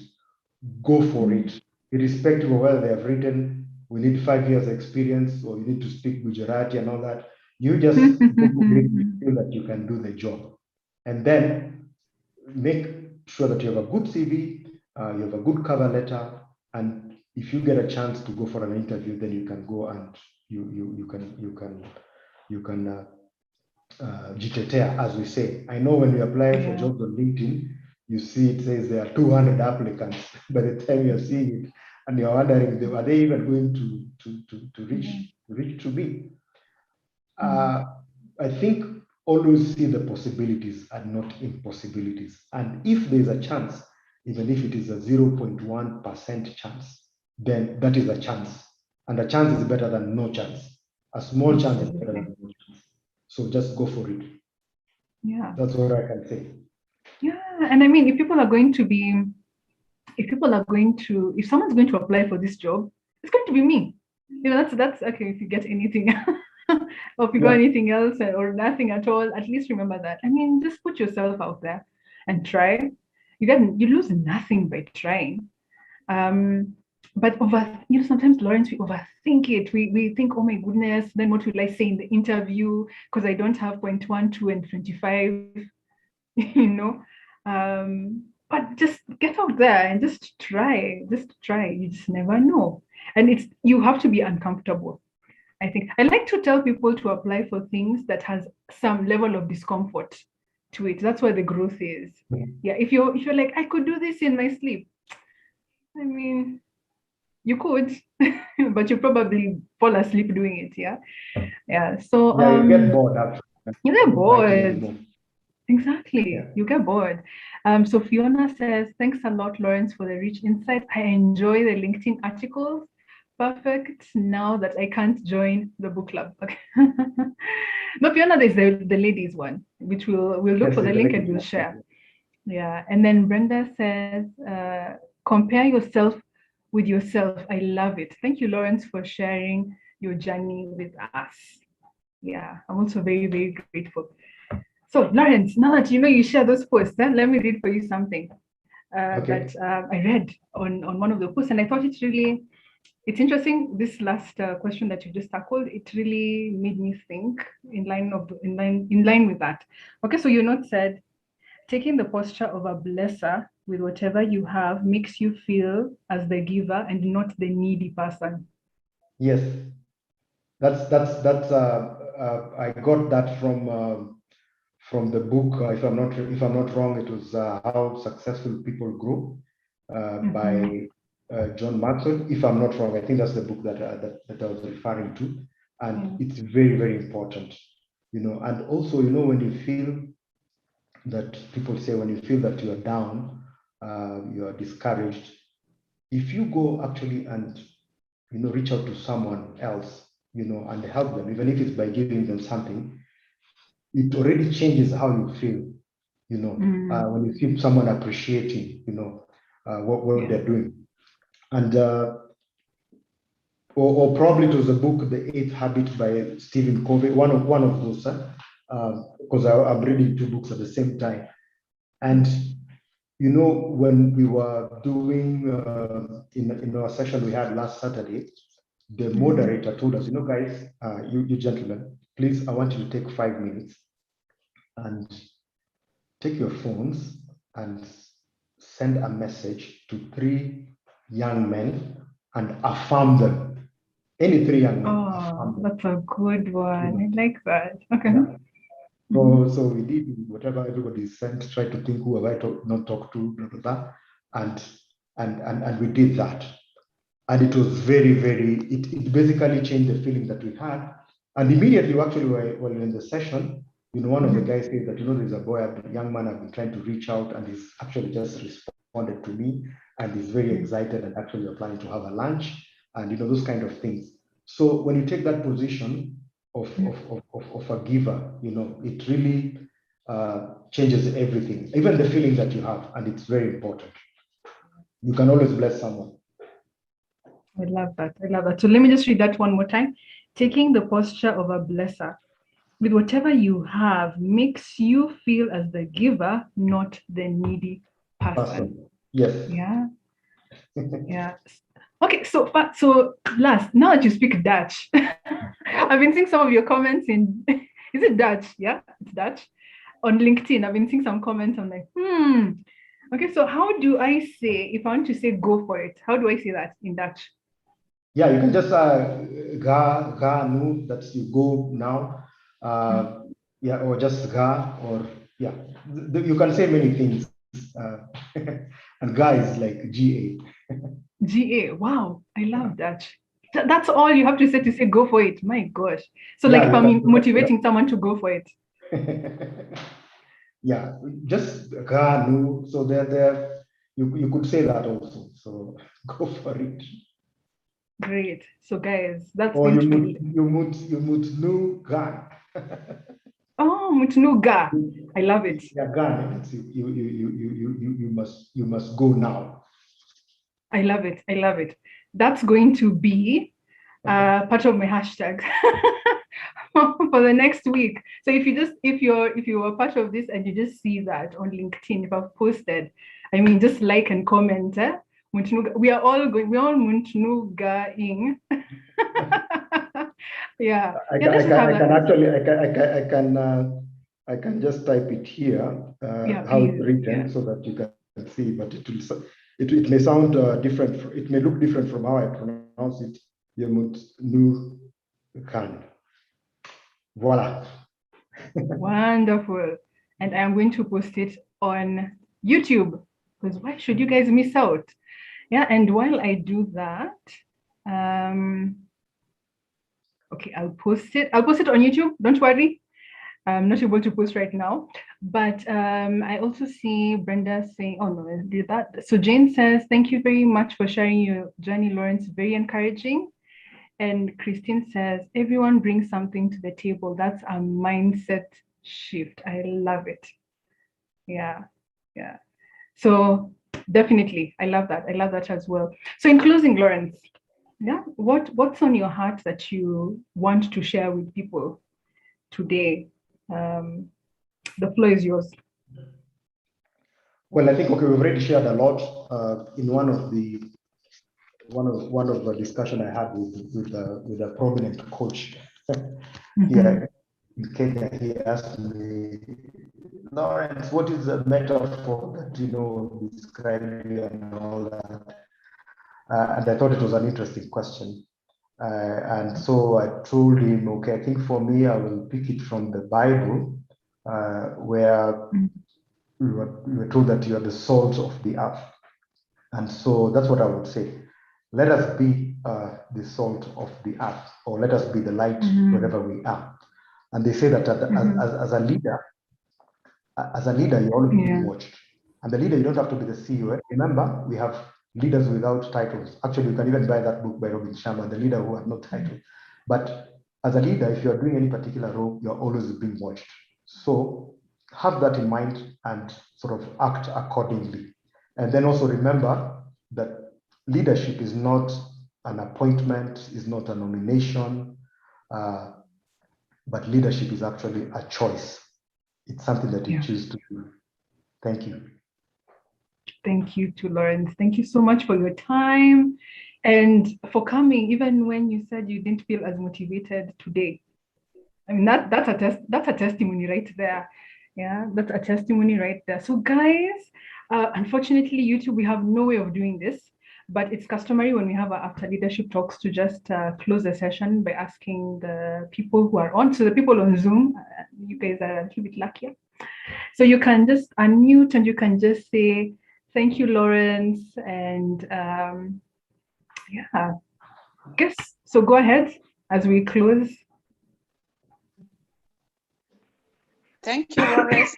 go for it, irrespective of whether they have written, we need 5 years experience, or you need to speak Gujarati and all that. You just feel that you can do the job. And then make sure that you have a good CV, you have a good cover letter, and if you get a chance to go for an interview, then you can go and you can jitetea, as we say. I know when you apply for jobs on LinkedIn, you see it says there are 200 applicants. By the time you're seeing it, and you're wondering, are they even going to reach to me? I think always see the possibilities and not impossibilities. And if there's a chance, even if it is a 0.1% chance, then that is a chance. And a chance is better than no chance. A small chance is better than no chance. So just go for it. Yeah. That's what I can say. Yeah. And I mean, if someone's going to apply for this job, it's going to be me. That's okay. If you get anything or if you got anything else or nothing at all, at least remember that. I mean, just put yourself out there and try. You lose nothing by trying. But sometimes, Lawrence, we overthink it. We think, oh my goodness, then what will I say in the interview? Because I don't have 0.12 and 25, but just get out there and just try. You just never know. And you have to be uncomfortable. I think I like to tell people to apply for things that has some level of discomfort to it. That's where the growth is. Yeah. If you're like, I could do this in my sleep. I mean, you could, but you probably fall asleep doing it. Yeah. Yeah. So Yeah, you get bored after. you get Not writing bored. anymore. Exactly. Yeah. You get bored. So Fiona says, thanks a lot, Lawrence, for the rich insight. I enjoy the LinkedIn articles. Perfect now that I can't join the book club. Okay. No, Fiona, there's the ladies one, which we'll look Yes, for the it's the link and ladies we'll one. share. Yeah. And then Brenda says, compare yourself with yourself. I love it. Thank you, Lawrence, for sharing your journey with us. Yeah, I'm also very, very grateful. So, Lawrence, now that you share those posts, let me read for you something Okay. that I read on one of the posts, and I thought it's interesting. This last question that you just tackled, it really made me think in line with that. Okay, so your note said, taking the posture of a blesser with whatever you have makes you feel as the giver and not the needy person. Yes, that's I got that from the book. If I'm not wrong, it was How Successful People Grow by John Maxwell. If I'm not wrong, I think that's the book that I was referring to, and it's very, very important. And also, when you feel that people say, when you feel that you are down, you are discouraged, if you go actually and reach out to someone else, and help them, even if it's by giving them something, it already changes how you feel, when you see someone appreciating, what they're doing. And or probably it was the book, The Eighth Habit by Stephen Covey, one of those, because I'm reading two books at the same time. And when we were doing in our session we had last Saturday, the moderator told us, guys, you gentlemen, please, I want you to take 5 minutes and take your phones and send a message to 3 young men and affirm them. Any 3 young men. Oh, that's a good one. I like that. Okay. Yeah. So we did whatever everybody sent, try to think, who have I not talked to, blah, blah, blah. And we did that. And it was very, very, it basically changed the feeling that we had. And immediately, actually, while in the session, one of the guys said that, there's a young man I've been trying to reach out, and he's actually just responded to me, and he's very excited, and actually we're planning to have a lunch, and, those kind of things. So when you take that position of a giver, it really changes everything, even the feeling that you have, and it's very important. You can always bless someone. I love that. I love that. So let me just read that one more time. Taking the posture of a blesser with whatever you have makes you feel as the giver, not the needy person. Yes. Yeah. Yeah. Okay. So last, now that you speak Dutch, I've been seeing some of your comments in, is it Dutch? Yeah, it's Dutch. On LinkedIn, I've been seeing some comments. I'm like, Okay, so how do I say, if I want to say go for it, how do I say that in Dutch? Yeah, you can just ga nu, that's you go now. Yeah, or just ga, or yeah, you can say many things. And ga is like GA. GA, wow, I love Dutch. That's all you have to say go for it. My gosh. So Yeah, like if I'm motivating someone to go for it. Yeah, just ga nu. So there you could say that also. So go for it. Great. So guys, that's Or going to be you mut nu ga. Oh, mutnuga. I love it. Yeah, ga. You must go now. I love it. I love it. That's going to be part of my hashtag for the next week. So if you are part of this and you just see that on LinkedIn, if I've posted, I mean, just like and comment. We are all Muntnuga-ing. Yeah. I can just type it here, how it's written, so that you can see, but it may sound different. It may look different from how I pronounce it. Yemut Nu Khan. Voila. Wonderful. And I'm going to post it on YouTube, because why should you guys miss out? Yeah, and while I do that, Okay, I'll post it. I'll post it on YouTube. Don't worry. I'm not able to post right now. But I also see Brenda saying, oh no, I did that. So Jane says, thank you very much for sharing your journey, Lawrence. Very encouraging. And Christine says, everyone brings something to the table. That's a mindset shift. I love it. Yeah, yeah. So definitely, I love that. I love that as well. So in closing, Lawrence, yeah, what's on your heart that you want to share with people today? The floor is yours. Well, I think okay, we've already shared a lot in one of the discussion I had with a prominent coach here in Kenya. He asked me, Lawrence, what is the metaphor that describe you and all that? And I thought it was an interesting question. And so I told him, okay, I think for me, I will pick it from the Bible, where we were told that you are the salt of the earth. And so that's what I would say. Let us be the salt of the earth, or let us be the light wherever we are. And they say that as a leader, you're always being watched. And the leader, you don't have to be the CEO. Remember, we have leaders without titles. Actually, you can even buy that book by Robin Sharma, The Leader Who Had No Title. But as a leader, if you're doing any particular role, you're always being watched. So have that in mind and sort of act accordingly. And then also remember that leadership is not an appointment, is not a nomination, but leadership is actually a choice. It's something that you choose to do. Thank you. Thank you to Lawrence. Thank you so much for your time and for coming, even when you said you didn't feel as motivated today. I mean, that's a testimony right there. Yeah, that's a testimony right there. So guys, unfortunately, YouTube, we have no way of doing this, but it's customary when we have our after leadership talks to just close the session by asking the people who are on. So the people on Zoom, you guys are a little bit luckier. So you can just unmute and you can just say, thank you, Lawrence. And yeah, I guess, so go ahead as we close. Thank you, Lawrence.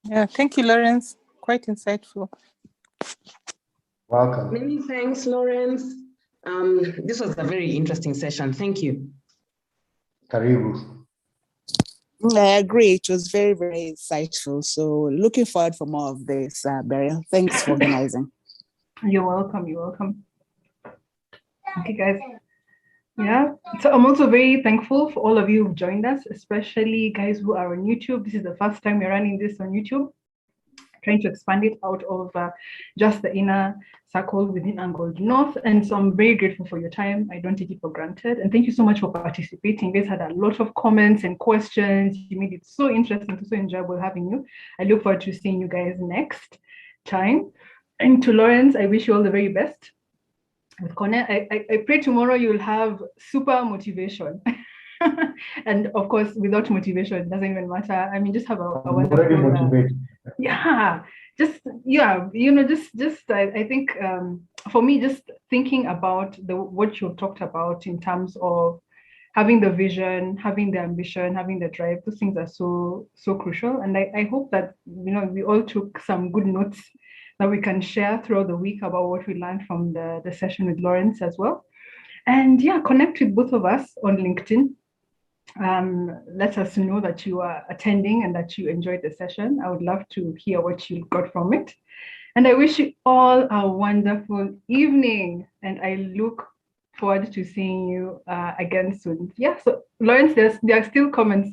Yeah, thank you, Lawrence. Quite insightful. Welcome. Many thanks, Lawrence. This was a very interesting session. Thank you. Karibu. I agree. It was very, very insightful. So looking forward for more of this, Beryl. Thanks for organizing. You're welcome. You're welcome. Okay, guys. Yeah, so I'm also very thankful for all of you who've joined us, especially guys who are on YouTube. This is the first time we're running this on YouTube, trying to expand it out of just the inner circle within Angold North. And so I'm very grateful for your time. I don't take it for granted. And thank you so much for participating. You guys had a lot of comments and questions. You made it so interesting, so enjoyable having you. I look forward to seeing you guys next time. And to Lawrence, I wish you all the very best. With KONE, I pray tomorrow you'll have super motivation. And of course, without motivation, it doesn't even matter. I mean, just have a wonderful, yeah, just, yeah, I think for me, just thinking about what you talked about in terms of having the vision, having the ambition, having the drive, those things are so crucial. And I hope that, we all took some good notes that we can share throughout the week about what we learned from the session with Lawrence as well. And yeah, connect with both of us on LinkedIn. Let us know that you are attending and that you enjoyed the session. I would love to hear what you got from it. And I wish you all a wonderful evening. And I look forward to seeing you again soon. Yeah, so Lawrence, there are still comments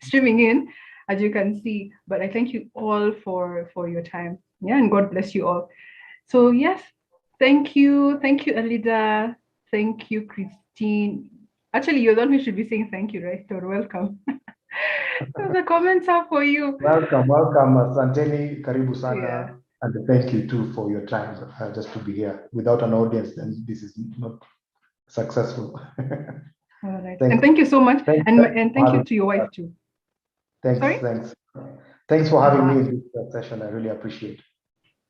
streaming in, as you can see. But I thank you all for your time. Yeah, and God bless you all. So yes, thank you. Thank you, Alida. Thank you, Christine. Actually, you're the one who should be saying thank you, right? Or welcome. So the comments are for you. Welcome, Asanteni, karibu sana. Yeah. And thank you too for your time just to be here. Without an audience, then this is not successful. All right. And thank you so much. And thank you to your wife too. Thanks for having me in this session. I really appreciate it.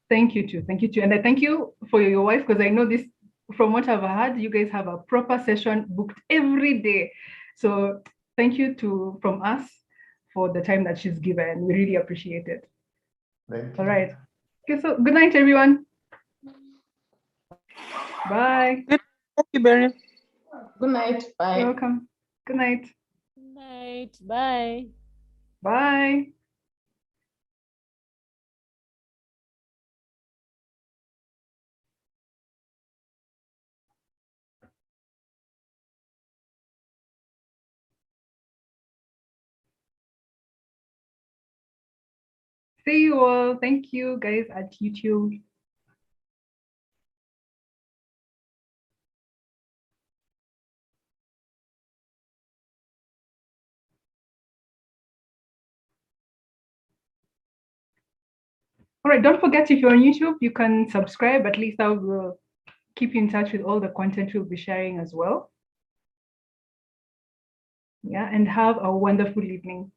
Thank you too. And I thank you for your wife, because I know this from what I've heard, you guys have a proper session booked every day. So thank you from us for the time that she's given. We really appreciate it. Thank All you. right. Okay, so good night, everyone. Bye. Thank you, Beryl. Good night. Bye. You're welcome. Good night. Good night. Bye. Bye. See you all. Thank you guys at YouTube. All right, don't forget, if you're on YouTube, you can subscribe. At least I will keep you in touch with all the content we'll be sharing as well. Yeah, and have a wonderful evening.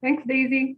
Thanks, Daisy.